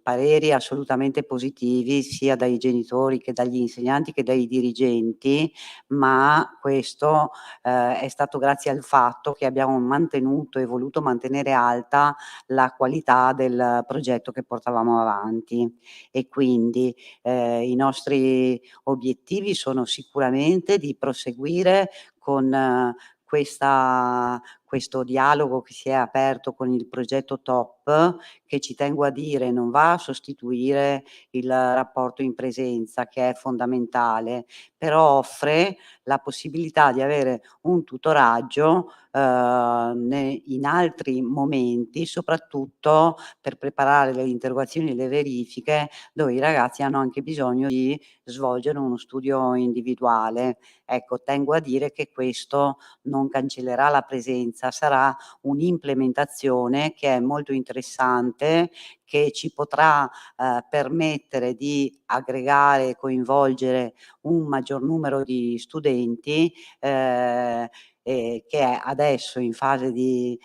S3: pareri assolutamente positivi sia dai genitori che dagli insegnanti che dai dirigenti, ma questo è stato grazie al fatto che abbiamo mantenuto e voluto mantenere alta la qualità del progetto che portavamo avanti. E quindi i nostri obiettivi sono sicuramente di proseguire con questo dialogo che si è aperto con il progetto TOP, che, ci tengo a dire, non va a sostituire il rapporto in presenza, che è fondamentale, però offre la possibilità di avere un tutoraggio in altri momenti, soprattutto per preparare le interrogazioni e le verifiche, dove i ragazzi hanno anche bisogno di svolgere uno studio individuale. Ecco, tengo a dire che questo non cancellerà la presenza esperienza, sarà un'implementazione che è molto interessante, che ci potrà permettere di aggregare e coinvolgere un maggior numero di studenti, che è adesso in fase di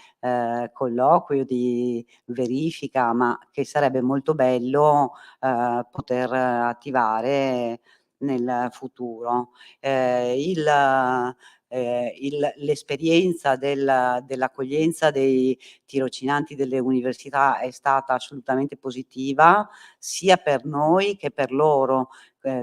S3: colloquio, di verifica, ma che sarebbe molto bello poter attivare nel futuro. L'esperienza dell'accoglienza dei tirocinanti delle università è stata assolutamente positiva, sia per noi che per loro.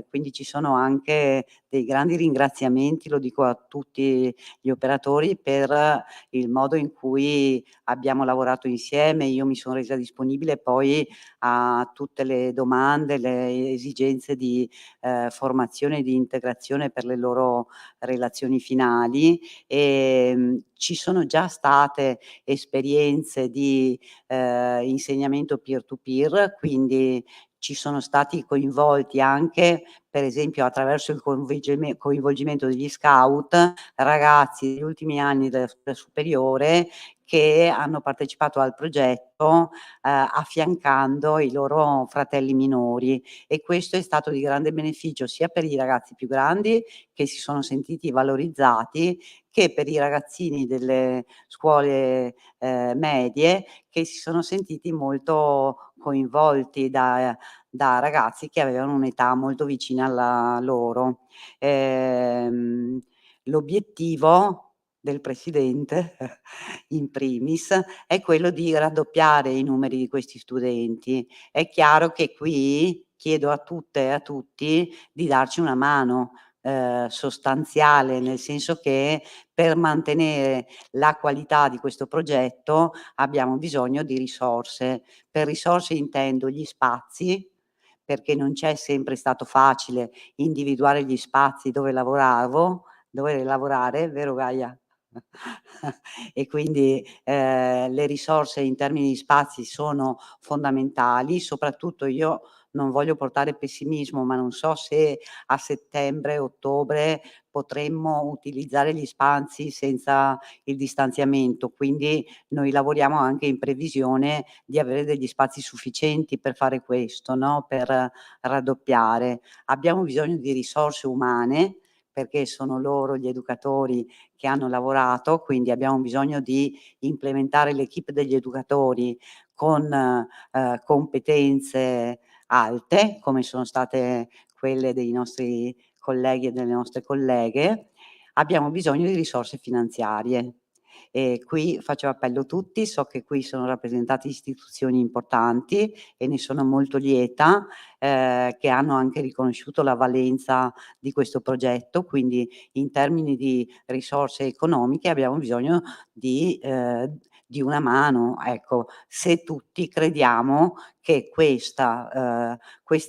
S3: Quindi ci sono anche dei grandi ringraziamenti, lo dico a tutti gli operatori, per il modo in cui abbiamo lavorato insieme. Io mi sono resa disponibile poi a tutte le domande, le esigenze di formazione e di integrazione per le loro relazioni finali. Ci sono già state esperienze di insegnamento peer to peer, quindi ci sono stati coinvolti anche, per esempio attraverso il coinvolgimento degli scout, ragazzi degli ultimi anni della scuola superiore che hanno partecipato al progetto affiancando i loro fratelli minori, e questo è stato di grande beneficio sia per i ragazzi più grandi, che si sono sentiti valorizzati, che per i ragazzini delle scuole medie, che si sono sentiti molto coinvolti da ragazzi che avevano un'età molto vicina alla loro. L'obiettivo del presidente in primis è quello di raddoppiare i numeri di questi studenti. È chiaro che qui chiedo a tutte e a tutti di darci una mano sostanziale, nel senso che per mantenere la qualità di questo progetto abbiamo bisogno di risorse. Per risorse intendo gli spazi, perché non c'è sempre stato facile individuare gli spazi dove lavorare, vero Gaia? E quindi le risorse in termini di spazi sono fondamentali. Soprattutto, io non voglio portare pessimismo, ma non so se a settembre, ottobre potremmo utilizzare gli spazi senza il distanziamento, quindi noi lavoriamo anche in previsione di avere degli spazi sufficienti per fare questo, no, per raddoppiare. Abbiamo bisogno di risorse umane, perché sono loro gli educatori che hanno lavorato, quindi abbiamo bisogno di implementare l'equipe degli educatori con competenze alte, come sono state quelle dei nostri colleghi e delle nostre colleghe. Abbiamo bisogno di risorse finanziarie. E qui faccio appello a tutti, so che qui sono rappresentate istituzioni importanti e ne sono molto lieta, che hanno anche riconosciuto la valenza di questo progetto, quindi in termini di risorse economiche abbiamo bisogno di una mano, ecco, se tutti crediamo che questa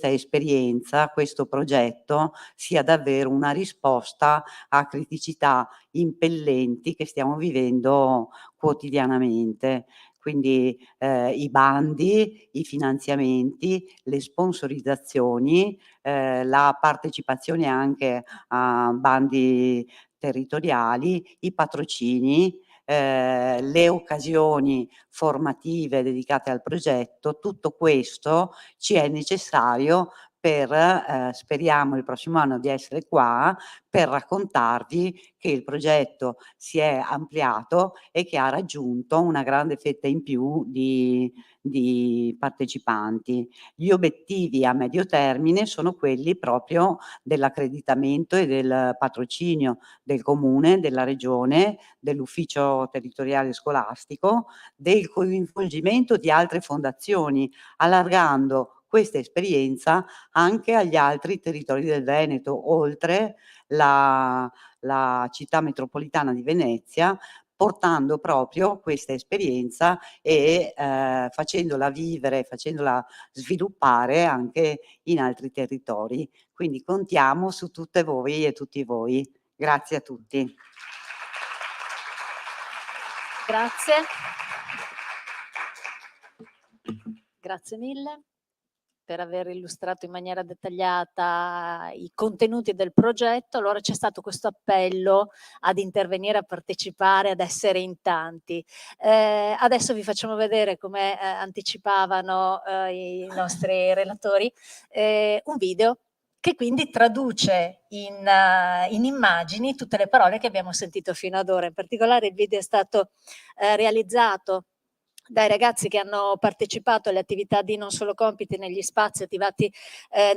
S3: esperienza, questo progetto sia davvero una risposta a criticità impellenti che stiamo vivendo quotidianamente. Quindi i bandi, i finanziamenti, le sponsorizzazioni, la partecipazione anche a bandi territoriali, i patrocini, le occasioni formative dedicate al progetto, tutto questo ci è necessario per, speriamo il prossimo anno di essere qua, per raccontarvi che il progetto si è ampliato e che ha raggiunto una grande fetta in più di partecipanti. Gli obiettivi a medio termine sono quelli proprio dell'accreditamento e del patrocinio del comune, della regione, dell'ufficio territoriale scolastico, del coinvolgimento di altre fondazioni, allargando questa esperienza anche agli altri territori del Veneto, oltre la città metropolitana di Venezia, portando proprio questa esperienza e facendola vivere, facendola sviluppare anche in altri territori. Quindi contiamo su tutte voi e tutti voi. Grazie a tutti.
S1: Grazie. Grazie mille. per aver illustrato in maniera dettagliata i contenuti del progetto. Allora c'è stato questo appello ad intervenire, a partecipare, ad essere in tanti. Adesso vi facciamo vedere, come anticipavano i nostri relatori, un video che quindi traduce in immagini tutte le parole che abbiamo sentito fino ad ora. In particolare il video è stato realizzato dai ragazzi che hanno partecipato alle attività di Non Solo Compiti negli spazi attivati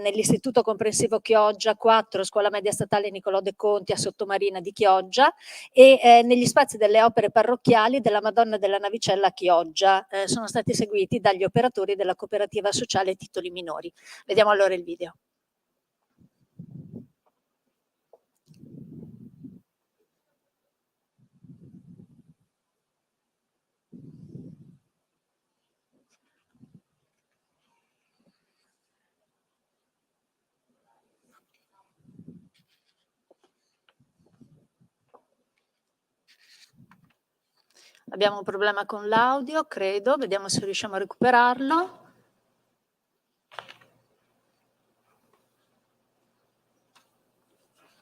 S1: nell'Istituto Comprensivo Chioggia 4, Scuola Media Statale Niccolò De Conti a Sottomarina di Chioggia, e negli spazi delle opere parrocchiali della Madonna della Navicella a Chioggia. Sono stati seguiti dagli operatori della cooperativa sociale Titoli Minori. Vediamo allora il video. Abbiamo un problema con l'audio, credo, vediamo se riusciamo a recuperarlo.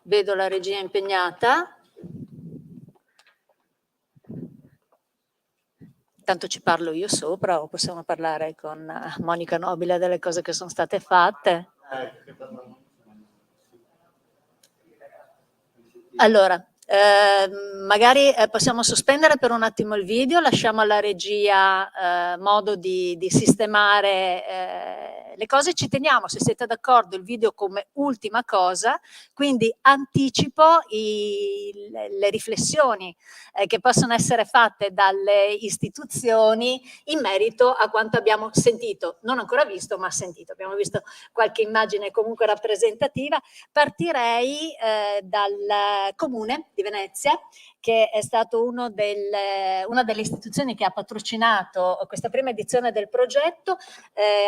S1: Vedo la regia impegnata. Intanto ci parlo io sopra o possiamo parlare con Monica Nobile delle cose che sono state fatte? Allora, magari possiamo sospendere per un attimo il video, lasciamo alla regia modo di sistemare le cose. Ci teniamo, se siete d'accordo, il video come ultima cosa, quindi anticipo le riflessioni che possono essere fatte dalle istituzioni in merito a quanto abbiamo sentito, non ancora visto ma sentito. Abbiamo visto qualche immagine comunque rappresentativa. Partirei dal Comune di Venezia, che è stato una delle istituzioni che ha patrocinato questa prima edizione del progetto.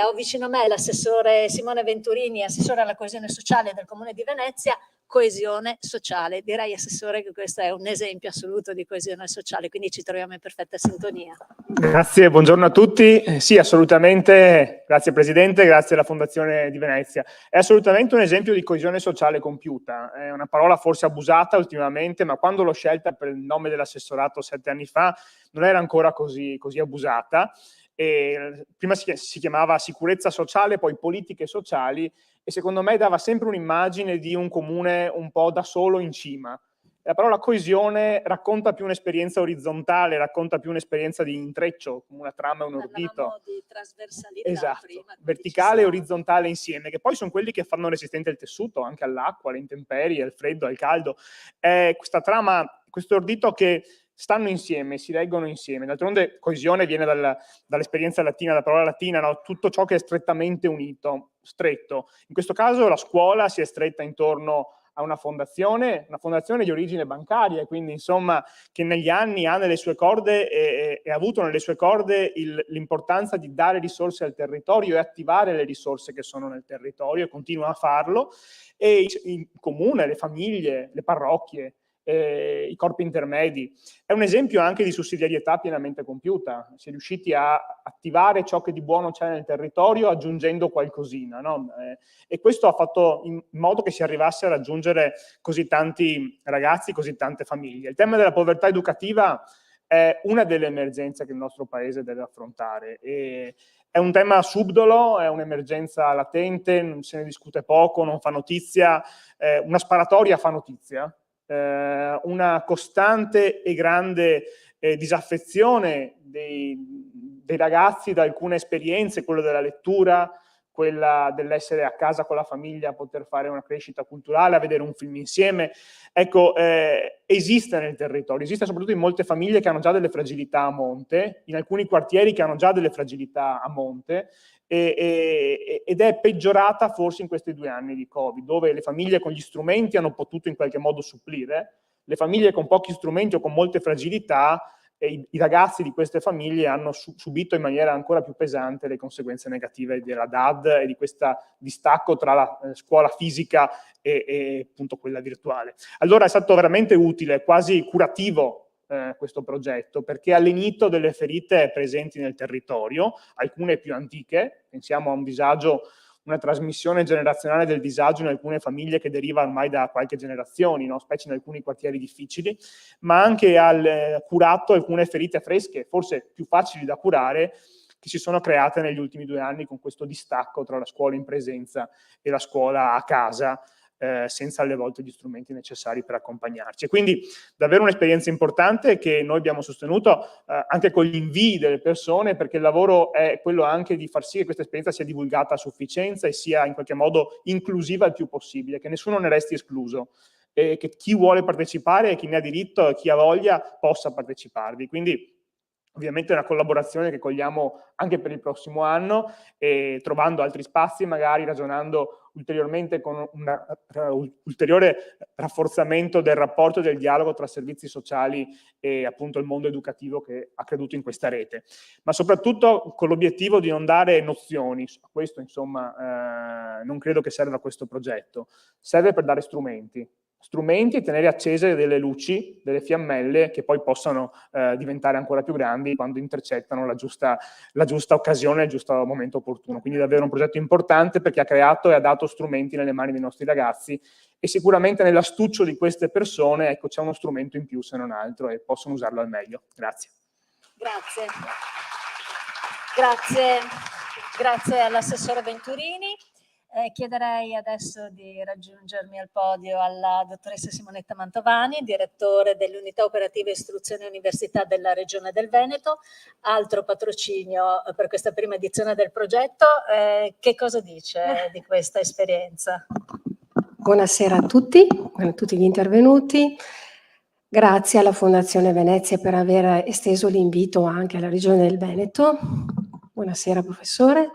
S1: Ho vicino a me l'assessore Simone Venturini, assessore alla coesione sociale del Comune di Venezia. Coesione sociale, direi, assessore, che questo è un esempio assoluto di coesione sociale, quindi ci troviamo in perfetta sintonia.
S5: Grazie, buongiorno a tutti. Sì, assolutamente, grazie Presidente, grazie alla Fondazione di Venezia. È assolutamente un esempio di coesione sociale compiuta, è una parola forse abusata ultimamente, ma quando l'ho scelta per il nome dell'assessorato 7 anni fa non era ancora così abusata. E prima si chiamava sicurezza sociale, poi politiche sociali, e secondo me dava sempre un'immagine di un comune un po' da solo in cima. La parola coesione racconta più un'esperienza orizzontale, racconta più un'esperienza di intreccio, come una trama e un ordito.
S1: Parlavamo di trasversalità,
S5: esatto,
S1: prima,
S5: verticale e orizzontale insieme, che poi sono quelli che fanno resistente il tessuto, anche all'acqua, alle intemperie, al freddo, al caldo. È questa trama, questo ordito che stanno insieme, si leggono insieme. D'altronde coesione viene dall'esperienza latina, dalla parola latina, no? Tutto ciò che è strettamente unito, stretto. In questo caso la scuola si è stretta intorno a una fondazione di origine bancaria, quindi insomma che negli anni ha nelle sue corde e ha avuto nelle sue corde l'importanza di dare risorse al territorio e attivare le risorse che sono nel territorio, e continua a farlo, e il comune, le famiglie, le parrocchie, i corpi intermedi. È un esempio anche di sussidiarietà pienamente compiuta. Si è riusciti a attivare ciò che di buono c'è nel territorio aggiungendo qualcosina, no? E questo ha fatto in modo che si arrivasse a raggiungere così tanti ragazzi, così tante famiglie. Il tema della povertà educativa è una delle emergenze che il nostro paese deve affrontare. È un tema subdolo, è un'emergenza latente, non se ne discute poco, non fa notizia, una sparatoria fa notizia. Una costante e grande disaffezione dei ragazzi da alcune esperienze, quello della lettura, quella dell'essere a casa con la famiglia, poter fare una crescita culturale, a vedere un film insieme. Ecco, esiste nel territorio, esiste soprattutto in molte famiglie che hanno già delle fragilità a monte, in alcuni quartieri che hanno già delle fragilità a monte, ed è peggiorata forse in questi 2 anni di Covid, dove le famiglie con gli strumenti hanno potuto in qualche modo supplire, le famiglie con pochi strumenti o con molte fragilità, i ragazzi di queste famiglie hanno subito in maniera ancora più pesante le conseguenze negative della DAD e di questo distacco tra la scuola fisica e appunto quella virtuale. Allora è stato veramente utile, quasi curativo, questo progetto, perché ha lenito delle ferite presenti nel territorio, alcune più antiche, pensiamo a un disagio una trasmissione generazionale del disagio in alcune famiglie che deriva ormai da qualche generazione, no? Specie in alcuni quartieri difficili, ma anche curato alcune ferite fresche, forse più facili da curare, che si sono create negli ultimi 2 anni con questo distacco tra la scuola in presenza e la scuola a casa, senza alle volte gli strumenti necessari per accompagnarci. E quindi davvero un'esperienza importante che noi abbiamo sostenuto anche con gli invii delle persone, perché il lavoro è quello anche di far sì che questa esperienza sia divulgata a sufficienza e sia in qualche modo inclusiva il più possibile, che nessuno ne resti escluso, e che chi vuole partecipare e chi ne ha diritto e chi ha voglia possa parteciparvi. Quindi ovviamente è una collaborazione che cogliamo anche per il prossimo anno, e trovando altri spazi, magari ragionando ulteriormente con un ulteriore rafforzamento del rapporto e del dialogo tra servizi sociali e appunto il mondo educativo che ha creduto in questa rete, ma soprattutto con l'obiettivo di non dare nozioni. Questo insomma non credo che serva questo progetto, serve per dare strumenti e tenere accese delle luci, delle fiammelle che poi possano diventare ancora più grandi quando intercettano la giusta occasione, il giusto momento opportuno. Quindi davvero un progetto importante, perché ha creato e ha dato strumenti nelle mani dei nostri ragazzi, e sicuramente nell'astuccio di queste persone, ecco, c'è uno strumento in più se non altro, e possono usarlo al meglio. Grazie.
S1: Grazie all'assessore Venturini. Chiederei adesso di raggiungermi al podio alla dottoressa Simonetta Mantovani, direttore dell'Unità Operativa Istruzione e Università della Regione del Veneto, altro patrocinio per questa prima edizione del progetto. Che cosa dice di questa esperienza?
S6: Buonasera a tutti gli intervenuti. Grazie alla Fondazione Venezia per aver esteso l'invito anche alla Regione del Veneto. Buonasera professore.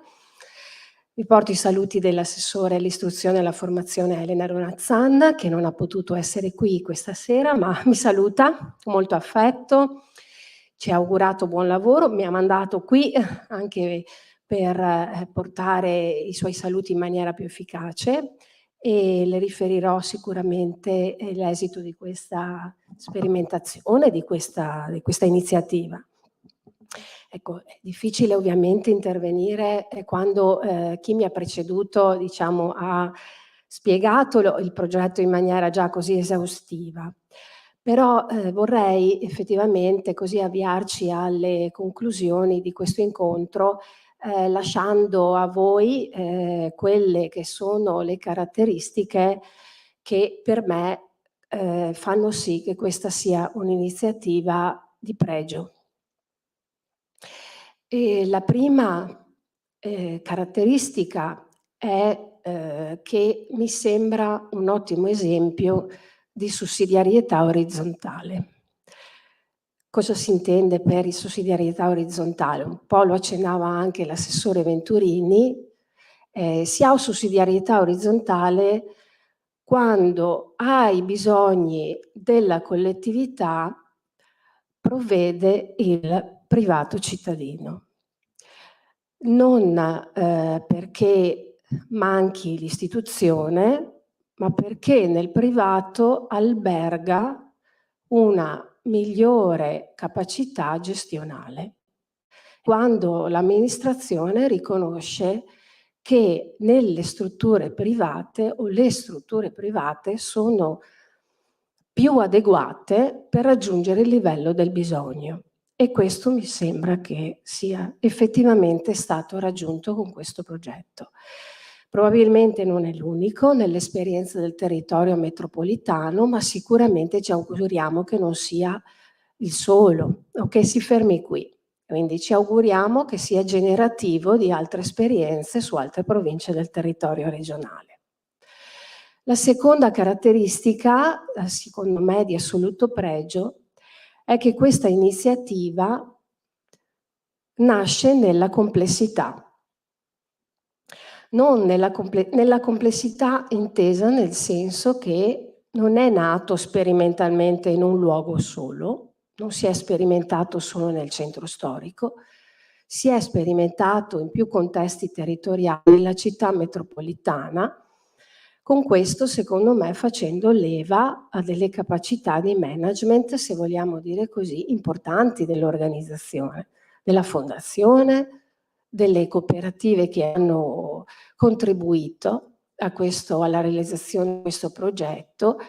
S6: Vi porto i saluti dell'assessore all'istruzione e alla formazione Elena Ronazzan, che non ha potuto essere qui questa sera, ma mi saluta con molto affetto, ci ha augurato buon lavoro, mi ha mandato qui anche per portare i suoi saluti in maniera più efficace, e le riferirò sicuramente l'esito di questa sperimentazione, di questa iniziativa. Ecco, è difficile ovviamente intervenire quando chi mi ha preceduto, diciamo, ha spiegato il progetto in maniera già così esaustiva. Però vorrei effettivamente così avviarci alle conclusioni di questo incontro, lasciando a voi quelle che sono le caratteristiche che per me fanno sì che questa sia un'iniziativa di pregio. E la prima caratteristica è che mi sembra un ottimo esempio di sussidiarietà orizzontale. Cosa si intende per sussidiarietà orizzontale? Un po' lo accennava anche l'assessore Venturini. Si ha sussidiarietà orizzontale quando ai bisogni della collettività provvede il privato cittadino. Non perché manchi l'istituzione, ma perché nel privato alberga una migliore capacità gestionale. Quando l'amministrazione riconosce che nelle strutture private o le strutture private sono più adeguate per raggiungere il livello del bisogno. E questo mi sembra che sia effettivamente stato raggiunto con questo progetto. Probabilmente non è l'unico nell'esperienza del territorio metropolitano, ma sicuramente ci auguriamo che non sia il solo o che si fermi qui. Quindi ci auguriamo che sia generativo di altre esperienze su altre province del territorio regionale. La seconda caratteristica, secondo me di assoluto pregio, è che questa iniziativa nasce nella complessità. Non nella complessità intesa nel senso che non è nato sperimentalmente in un luogo solo, non si è sperimentato solo nel centro storico, si è sperimentato in più contesti territoriali nella città metropolitana, con questo secondo me facendo leva a delle capacità di management, se vogliamo dire così, importanti dell'organizzazione, della fondazione, delle cooperative che hanno contribuito alla realizzazione di questo progetto,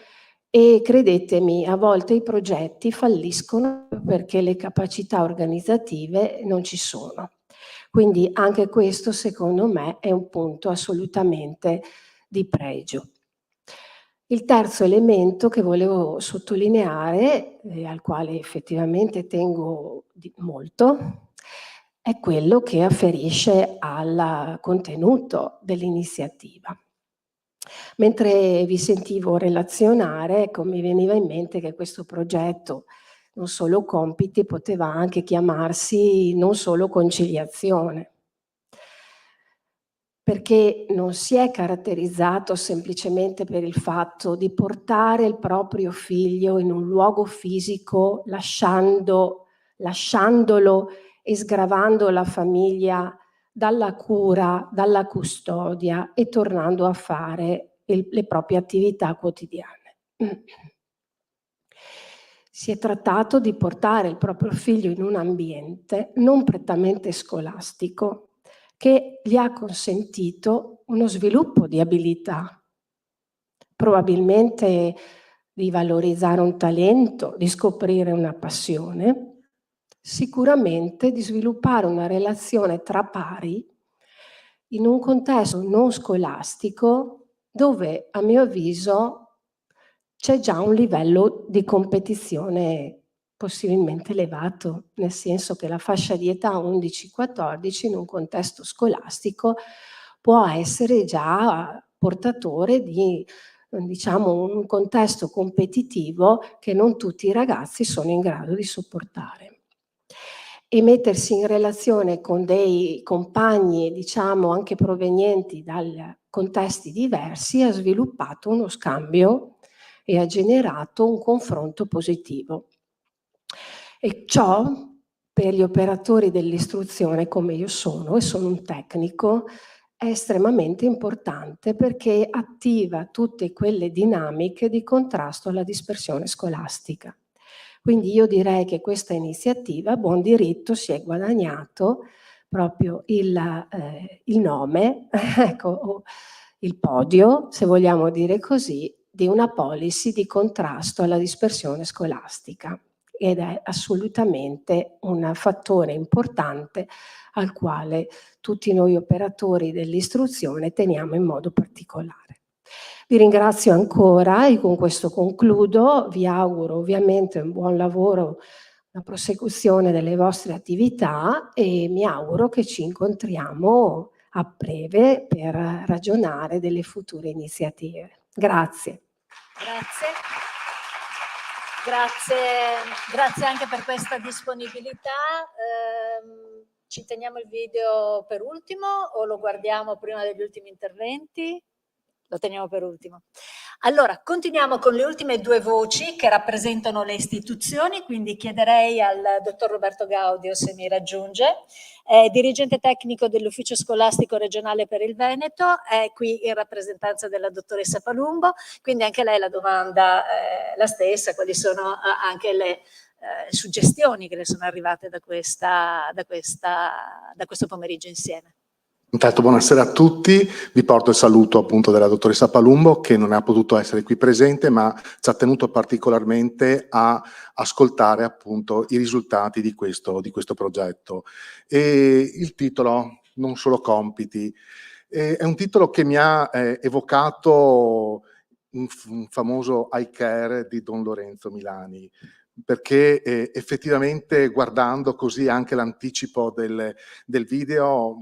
S6: e credetemi, a volte i progetti falliscono perché le capacità organizzative non ci sono. Quindi anche questo, secondo me, è un punto assolutamente di pregio. Il terzo elemento che volevo sottolineare, al quale effettivamente tengo molto, è quello che afferisce al contenuto dell'iniziativa. Mentre vi sentivo relazionare, ecco, mi veniva in mente che questo progetto, non solo compiti, poteva anche chiamarsi non solo conciliazione, perché non si è caratterizzato semplicemente per il fatto di portare il proprio figlio in un luogo fisico, lasciandolo e sgravando la famiglia dalla cura, dalla custodia e tornando a fare le proprie attività quotidiane. Si è trattato di portare il proprio figlio in un ambiente non prettamente scolastico, che gli ha consentito uno sviluppo di abilità, probabilmente di valorizzare un talento, di scoprire una passione, sicuramente di sviluppare una relazione tra pari in un contesto non scolastico dove, a mio avviso, c'è già un livello di competizione possibilmente elevato, nel senso che la fascia di età 11-14 in un contesto scolastico può essere già portatore di, diciamo, un contesto competitivo che non tutti i ragazzi sono in grado di sopportare. E mettersi in relazione con dei compagni, diciamo, anche provenienti da contesti diversi, ha sviluppato uno scambio e ha generato un confronto positivo. E ciò, per gli operatori dell'istruzione come io sono, e sono un tecnico, è estremamente importante perché attiva tutte quelle dinamiche di contrasto alla dispersione scolastica. Quindi io direi che questa iniziativa, a buon diritto, si è guadagnato proprio il nome, ecco, o il podio, se vogliamo dire così, di una policy di contrasto alla dispersione scolastica, ed è assolutamente un fattore importante al quale tutti noi operatori dell'istruzione teniamo in modo particolare. Vi ringrazio ancora e con questo concludo. Vi auguro ovviamente un buon lavoro, una prosecuzione delle vostre attività, e mi auguro che ci incontriamo a breve per ragionare delle future iniziative. Grazie.
S1: Grazie anche per questa disponibilità. Ci teniamo il video per ultimo o lo guardiamo prima degli ultimi interventi? Lo teniamo per ultimo. Allora, continuiamo con le ultime due voci che rappresentano le istituzioni, quindi chiederei al dottor Roberto Gaudio se mi raggiunge, è dirigente tecnico dell'Ufficio Scolastico Regionale per il Veneto, è qui in rappresentanza della dottoressa Palumbo, quindi anche lei la domanda la stessa, quali sono anche le suggestioni che le sono arrivate da questo pomeriggio insieme.
S7: Intanto buonasera a tutti, vi porto il saluto appunto della dottoressa Palumbo che non ha potuto essere qui presente, ma ci ha tenuto particolarmente a ascoltare appunto i risultati di questo progetto. E il titolo, Non solo compiti, è un titolo che mi ha evocato un famoso I Care di Don Lorenzo Milani, perché effettivamente guardando così anche l'anticipo del video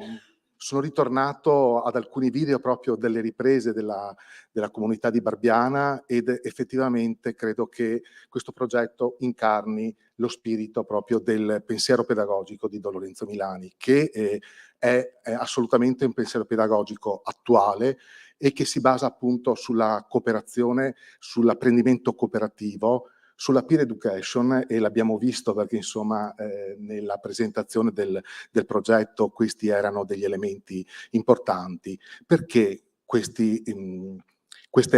S7: sono ritornato ad alcuni video proprio delle riprese della comunità di Barbiana ed effettivamente credo che questo progetto incarni lo spirito proprio del pensiero pedagogico di Don Lorenzo Milani, che è assolutamente un pensiero pedagogico attuale e che si basa appunto sulla cooperazione, sull'apprendimento cooperativo, sulla peer education, e l'abbiamo visto perché insomma nella presentazione del progetto questi erano degli elementi importanti. Perché queste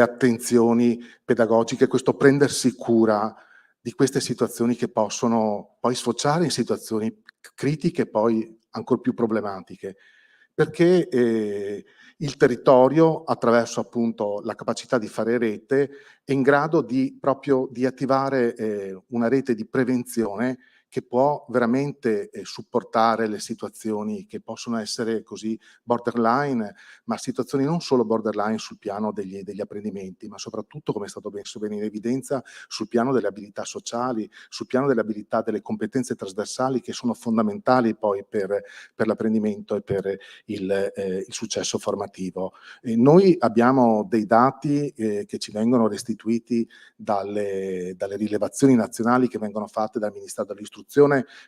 S7: attenzioni pedagogiche, questo prendersi cura di queste situazioni che possono poi sfociare in situazioni critiche poi ancor più problematiche, perché il territorio, attraverso appunto la capacità di fare rete, è in grado di proprio di attivare una rete di prevenzione che può veramente supportare le situazioni che possono essere così borderline, ma situazioni non solo borderline sul piano degli apprendimenti, ma soprattutto, come è stato messo bene in evidenza, sul piano delle abilità sociali, sul piano delle abilità, delle competenze trasversali che sono fondamentali poi per l'apprendimento e per il successo formativo. Noi abbiamo dei dati che ci vengono restituiti dalle rilevazioni nazionali che vengono fatte dal Ministero dell'Istruzione.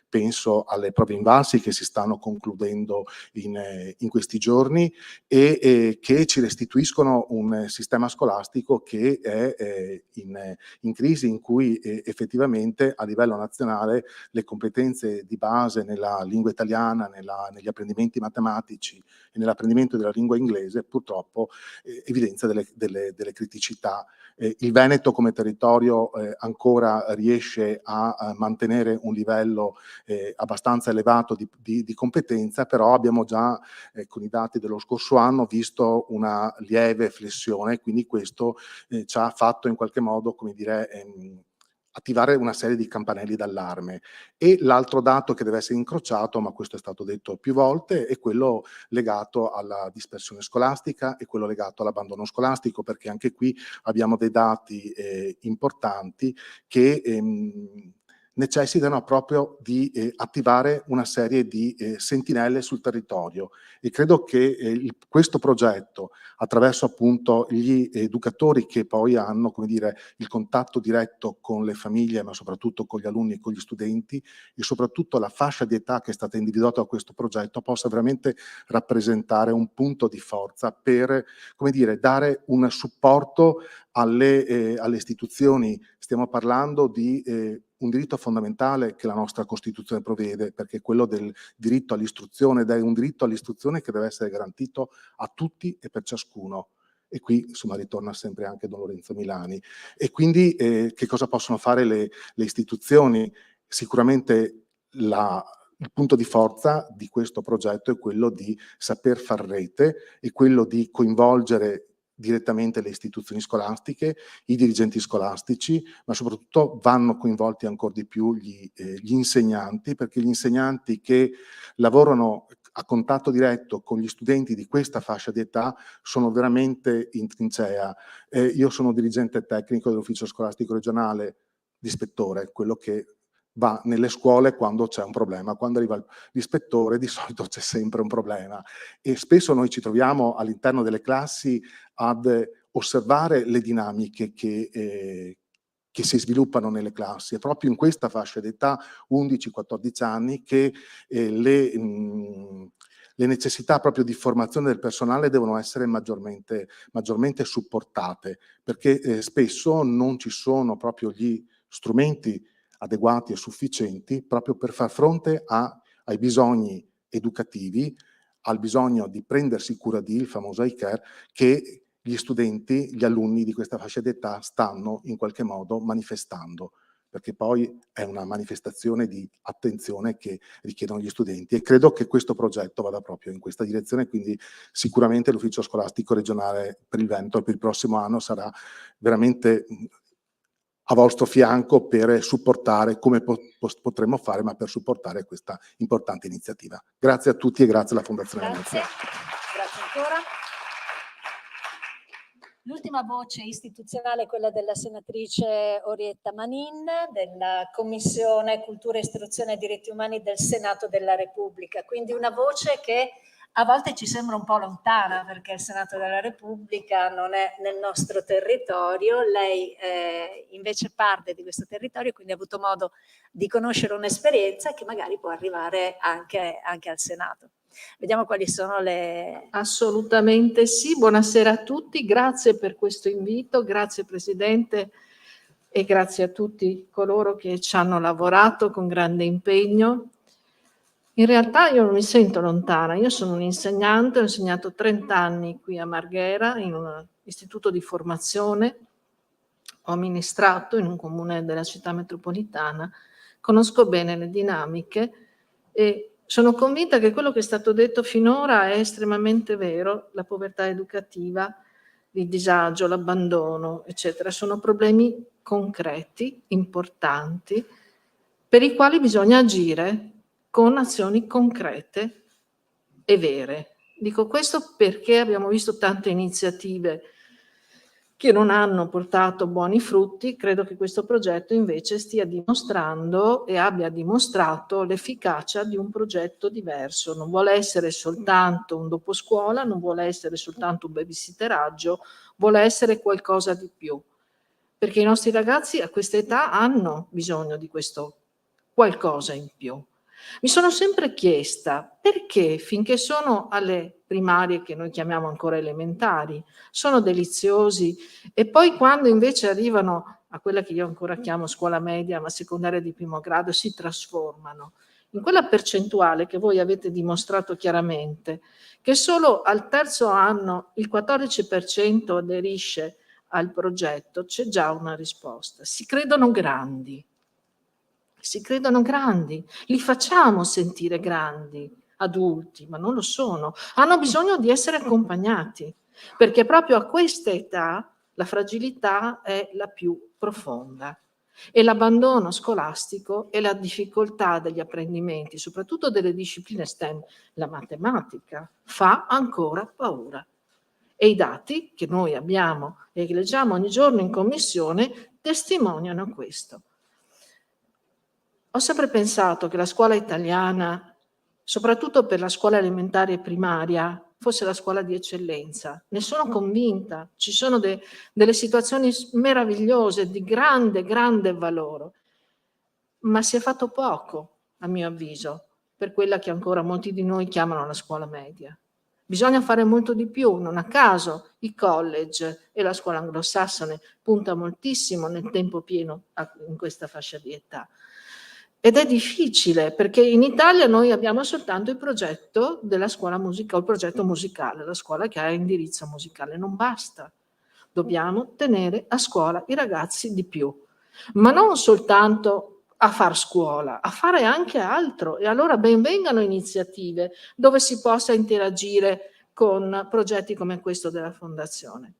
S7: Penso alle prove Invalsi che si stanno concludendo in questi giorni e che ci restituiscono un sistema scolastico che è in crisi, in cui effettivamente a livello nazionale le competenze di base nella lingua italiana, negli apprendimenti matematici e nell'apprendimento della lingua inglese purtroppo evidenzia delle criticità. Il Veneto come territorio ancora riesce a mantenere un livello abbastanza elevato di competenza, però abbiamo già con i dati dello scorso anno visto una lieve flessione, quindi questo ci ha fatto in qualche modo, come dire, attivare una serie di campanelli d'allarme. E l'altro dato che deve essere incrociato, ma questo è stato detto più volte, è quello legato alla dispersione scolastica e quello legato all'abbandono scolastico, perché anche qui abbiamo dei dati importanti che necessitano proprio di attivare una serie di sentinelle sul territorio, e credo che questo progetto, attraverso appunto gli educatori che poi hanno, come dire, il contatto diretto con le famiglie, ma soprattutto con gli alunni e con gli studenti, e soprattutto la fascia di età che è stata individuata da questo progetto, possa veramente rappresentare un punto di forza per, come dire, dare un supporto alle istituzioni. Stiamo parlando di un diritto fondamentale che la nostra Costituzione prevede, perché è quello del diritto all'istruzione, ed è un diritto all'istruzione che deve essere garantito a tutti e per ciascuno. E qui insomma ritorna sempre anche Don Lorenzo Milani. E quindi che cosa possono fare le istituzioni? Sicuramente il punto di forza di questo progetto è quello di saper far rete, e quello di coinvolgere direttamente le istituzioni scolastiche, i dirigenti scolastici, ma soprattutto vanno coinvolti ancora di più gli insegnanti, perché gli insegnanti che lavorano a contatto diretto con gli studenti di questa fascia di età sono veramente in trincea. Io sono dirigente tecnico dell'ufficio scolastico regionale, l'ispettore, quello che va nelle scuole quando c'è un problema. Quando arriva l'ispettore di solito c'è sempre un problema, e spesso noi ci troviamo all'interno delle classi ad osservare le dinamiche che si sviluppano nelle classi. È proprio in questa fascia d'età, 11-14 anni, che le necessità proprio di formazione del personale devono essere maggiormente supportate, perché spesso non ci sono proprio gli strumenti adeguati e sufficienti proprio per far fronte ai bisogni educativi, al bisogno di prendersi cura di, il famoso I care, che gli studenti, gli alunni di questa fascia d'età stanno in qualche modo manifestando, perché poi è una manifestazione di attenzione che richiedono gli studenti, e credo che questo progetto vada proprio in questa direzione. Quindi sicuramente l'ufficio scolastico regionale per il Veneto per il prossimo anno sarà veramente a vostro fianco per supportare, come potremmo fare, ma per supportare questa importante iniziativa. Grazie a tutti e grazie alla Fondazione
S1: Grazie,
S7: Venezia.
S1: grazie ancora. L'ultima voce istituzionale è quella della senatrice Orietta Manin, della Commissione Cultura, Istruzione e Diritti Umani del Senato della Repubblica. Quindi una voce che a volte ci sembra un po' lontana, perché il Senato della Repubblica non è nel nostro territorio. Lei invece parte di questo territorio, quindi ha avuto modo di conoscere un'esperienza che magari può arrivare anche al Senato. Vediamo quali sono le...
S8: Assolutamente sì, buonasera a tutti, grazie per questo invito, grazie Presidente e grazie a tutti coloro che ci hanno lavorato con grande impegno. In realtà io non mi sento lontana, io sono un'insegnante, ho insegnato 30 anni qui a Marghera in un istituto di formazione, ho amministrato in un comune della città metropolitana, conosco bene le dinamiche e Sono convinta che quello che è stato detto finora è estremamente vero, la povertà educativa, il disagio, l'abbandono, eccetera, sono problemi concreti, importanti, per i quali bisogna agire con azioni concrete e vere. Dico questo perché abbiamo visto tante iniziative che non hanno portato buoni frutti. Credo che questo progetto invece stia dimostrando e abbia dimostrato l'efficacia di un progetto diverso. Non vuole essere soltanto un doposcuola, non vuole essere soltanto un babysitteraggio, vuole essere qualcosa di più. Perché i nostri ragazzi a questa età hanno bisogno di questo qualcosa in più. Mi sono sempre chiesta perché finché sono alle primarie, che noi chiamiamo ancora elementari, sono deliziosi, e poi quando invece arrivano a quella che io ancora chiamo scuola media, ma secondaria di primo grado, si trasformano in quella percentuale che voi avete dimostrato chiaramente, che solo al terzo anno il 14% aderisce al progetto, c'è già una risposta. Si credono grandi. Si credono grandi, li facciamo sentire grandi, adulti, ma non lo sono. Hanno bisogno di essere accompagnati, perché proprio a questa età la fragilità è la più profonda e l'abbandono scolastico e la difficoltà degli apprendimenti, soprattutto delle discipline STEM, la matematica, fa ancora paura. E i dati che noi abbiamo e che leggiamo ogni giorno in commissione testimoniano questo. Ho sempre pensato che la scuola italiana, soprattutto per la scuola elementare e primaria, fosse la scuola di eccellenza. Ne sono convinta. Ci sono delle situazioni meravigliose, di grande, grande valore. Ma si è fatto poco, a mio avviso, per quella che ancora molti di noi chiamano la scuola media. Bisogna fare molto di più, non a caso i college e la scuola anglosassone punta moltissimo nel tempo pieno in questa fascia di età. Ed è difficile perché in Italia noi abbiamo soltanto il progetto della scuola musicale, il progetto musicale, la scuola che ha indirizzo musicale, non basta. Dobbiamo tenere a scuola i ragazzi di più, ma non soltanto a far scuola, a fare anche altro. E allora ben vengano iniziative dove si possa interagire con progetti come questo della Fondazione.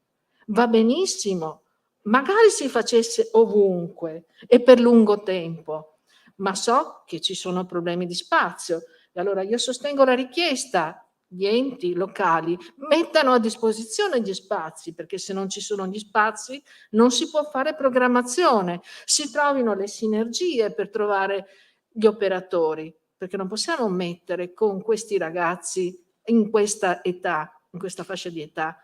S8: Va benissimo, magari si facesse ovunque e per lungo tempo, ma so che ci sono problemi di spazio e allora io sostengo la richiesta: gli enti locali mettano a disposizione gli spazi, perché se non ci sono gli spazi non si può fare programmazione, si trovino le sinergie per trovare gli operatori, perché non possiamo mettere con questi ragazzi in questa età, in questa fascia di età,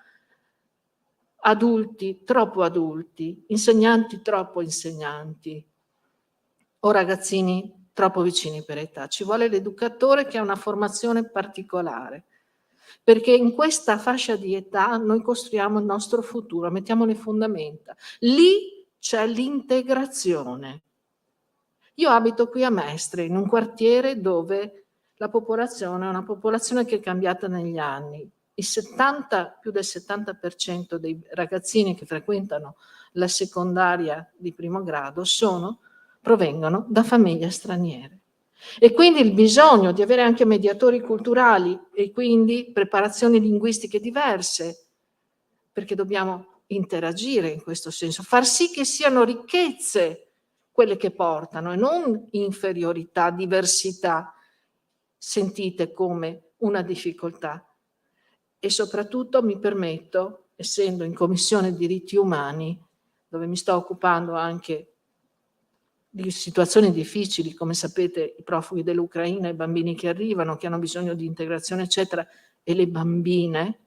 S8: adulti troppo adulti, insegnanti troppo insegnanti, o ragazzini troppo vicini per età. Ci vuole l'educatore che ha una formazione particolare, perché in questa fascia di età noi costruiamo il nostro futuro, mettiamo le fondamenta. Lì c'è l'integrazione. Io abito qui a Mestre, in un quartiere dove la popolazione è una popolazione che è cambiata negli anni. Più del 70% dei ragazzini che frequentano la secondaria di primo grado provengono da famiglie straniere. E quindi il bisogno di avere anche mediatori culturali e quindi preparazioni linguistiche diverse, perché dobbiamo interagire in questo senso, far sì che siano ricchezze quelle che portano e non inferiorità, diversità sentite come una difficoltà. E soprattutto mi permetto, essendo in Commissione Diritti Umani, dove mi sto occupando anche di situazioni difficili, come sapete, i profughi dell'Ucraina, i bambini che arrivano, che hanno bisogno di integrazione, eccetera, e le bambine,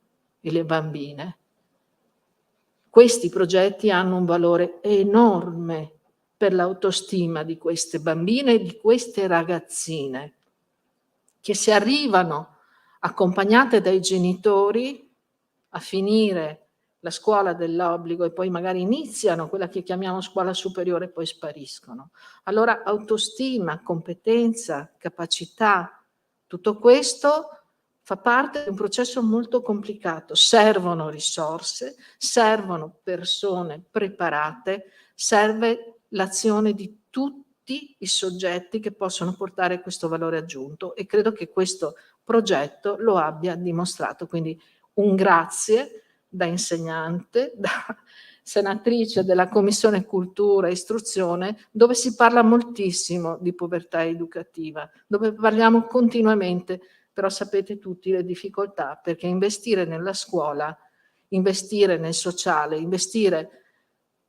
S8: questi progetti hanno un valore enorme per l'autostima di queste bambine e di queste ragazzine, che se arrivano accompagnate dai genitori a finire la scuola dell'obbligo e poi magari iniziano quella che chiamiamo scuola superiore e poi spariscono. Allora autostima, competenza, capacità, tutto questo fa parte di un processo molto complicato. Servono risorse, servono persone preparate, serve l'azione di tutti tutti i soggetti che possono portare questo valore aggiunto, e credo che questo progetto lo abbia dimostrato. Quindi un grazie da insegnante, da senatrice della Commissione Cultura e Istruzione, dove si parla moltissimo di povertà educativa, dove parliamo continuamente, però sapete tutti le difficoltà, perché investire nella scuola, investire nel sociale, investire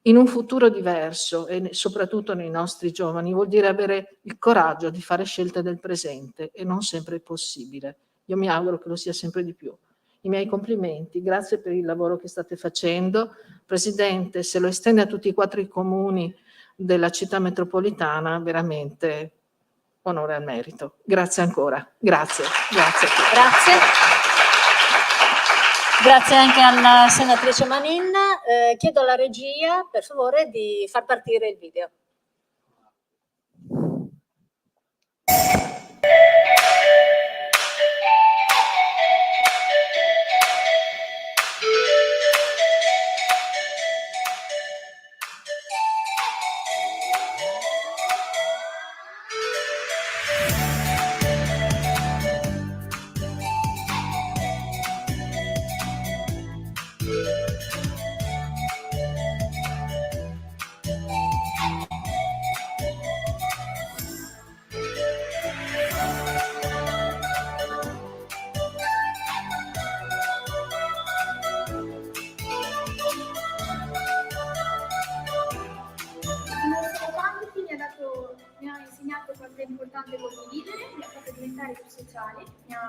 S8: in un futuro diverso e soprattutto nei nostri giovani vuol dire avere il coraggio di fare scelte del presente, e non sempre è possibile. Io mi auguro che lo sia sempre di più. I miei complimenti, grazie per il lavoro che state facendo. Presidente, se lo estende a tutti e 4 i comuni della città metropolitana, veramente onore al merito. Grazie ancora. Grazie.
S1: Grazie. Grazie anche alla senatrice Manin. Chiedo alla regia, per favore, di far partire il video.
S9: Mi ha insegnato quanto è importante condividere, mi ha fatto diventare più sociale, mi ha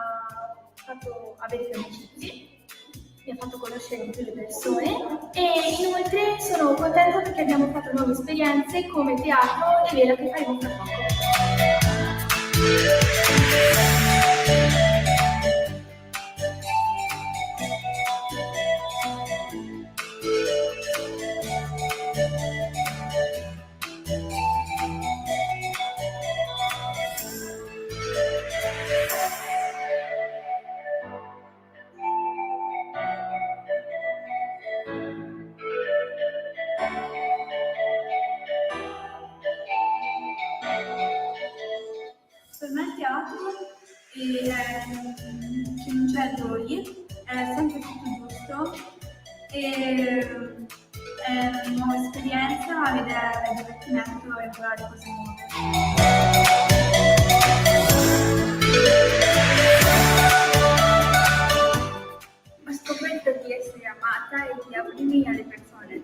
S9: fatto avere più amicizie, mi ha fatto conoscere più le persone, e inoltre sono contenta perché abbiamo fatto nuove esperienze come teatro e Vera, che faremo fra poco. Per me il teatro che non c'è errori, è sempre tutto giusto, e è una nuova esperienza ed è divertimento e imparare cose nuove. Ho scoperto di essere amata e di aprirmi alle persone.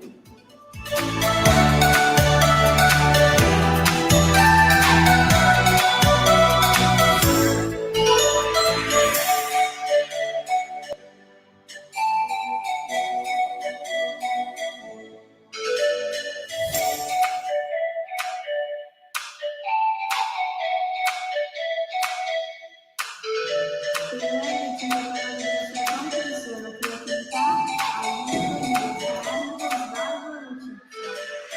S9: Sono creatività, aiuto, divertimento, svago e amicizia.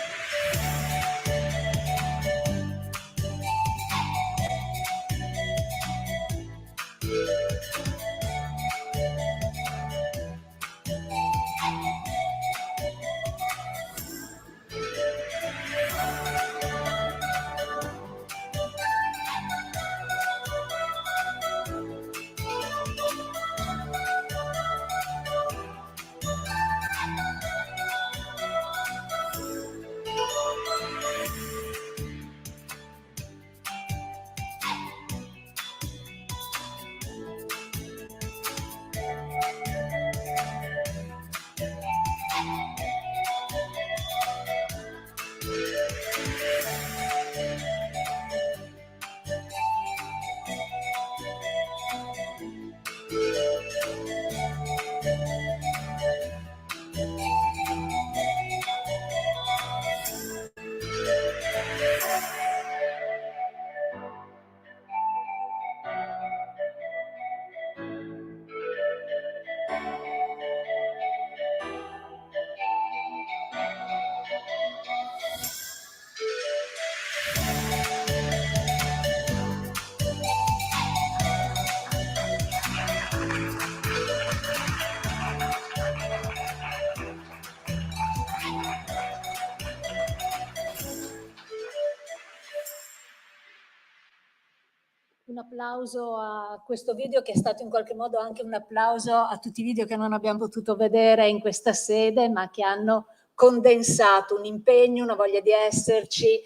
S1: Un applauso a questo video che è stato in qualche modo anche un applauso a tutti i video che non abbiamo potuto vedere in questa sede, ma che hanno condensato un impegno, una voglia di esserci,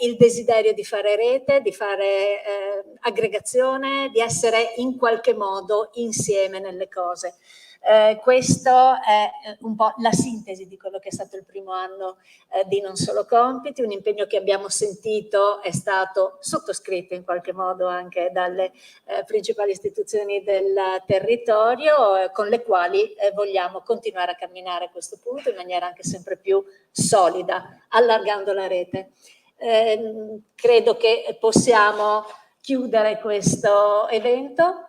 S1: il desiderio di fare rete, di fare aggregazione, di essere in qualche modo insieme nelle cose. Questo è un po' la sintesi di quello che è stato il primo anno di Non Solo Compiti, un impegno che abbiamo sentito è stato sottoscritto in qualche modo anche dalle principali istituzioni del territorio, con le quali vogliamo continuare a camminare a questo punto in maniera anche sempre più solida, allargando la rete. Credo che possiamo chiudere questo evento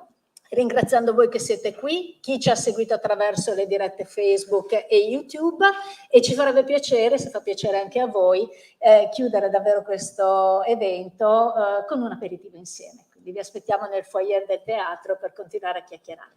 S1: ringraziando voi che siete qui, chi ci ha seguito attraverso le dirette Facebook e YouTube, e ci farebbe piacere, se fa piacere anche a voi, chiudere davvero questo evento con un aperitivo insieme. Quindi vi aspettiamo nel foyer del teatro per continuare a chiacchierare.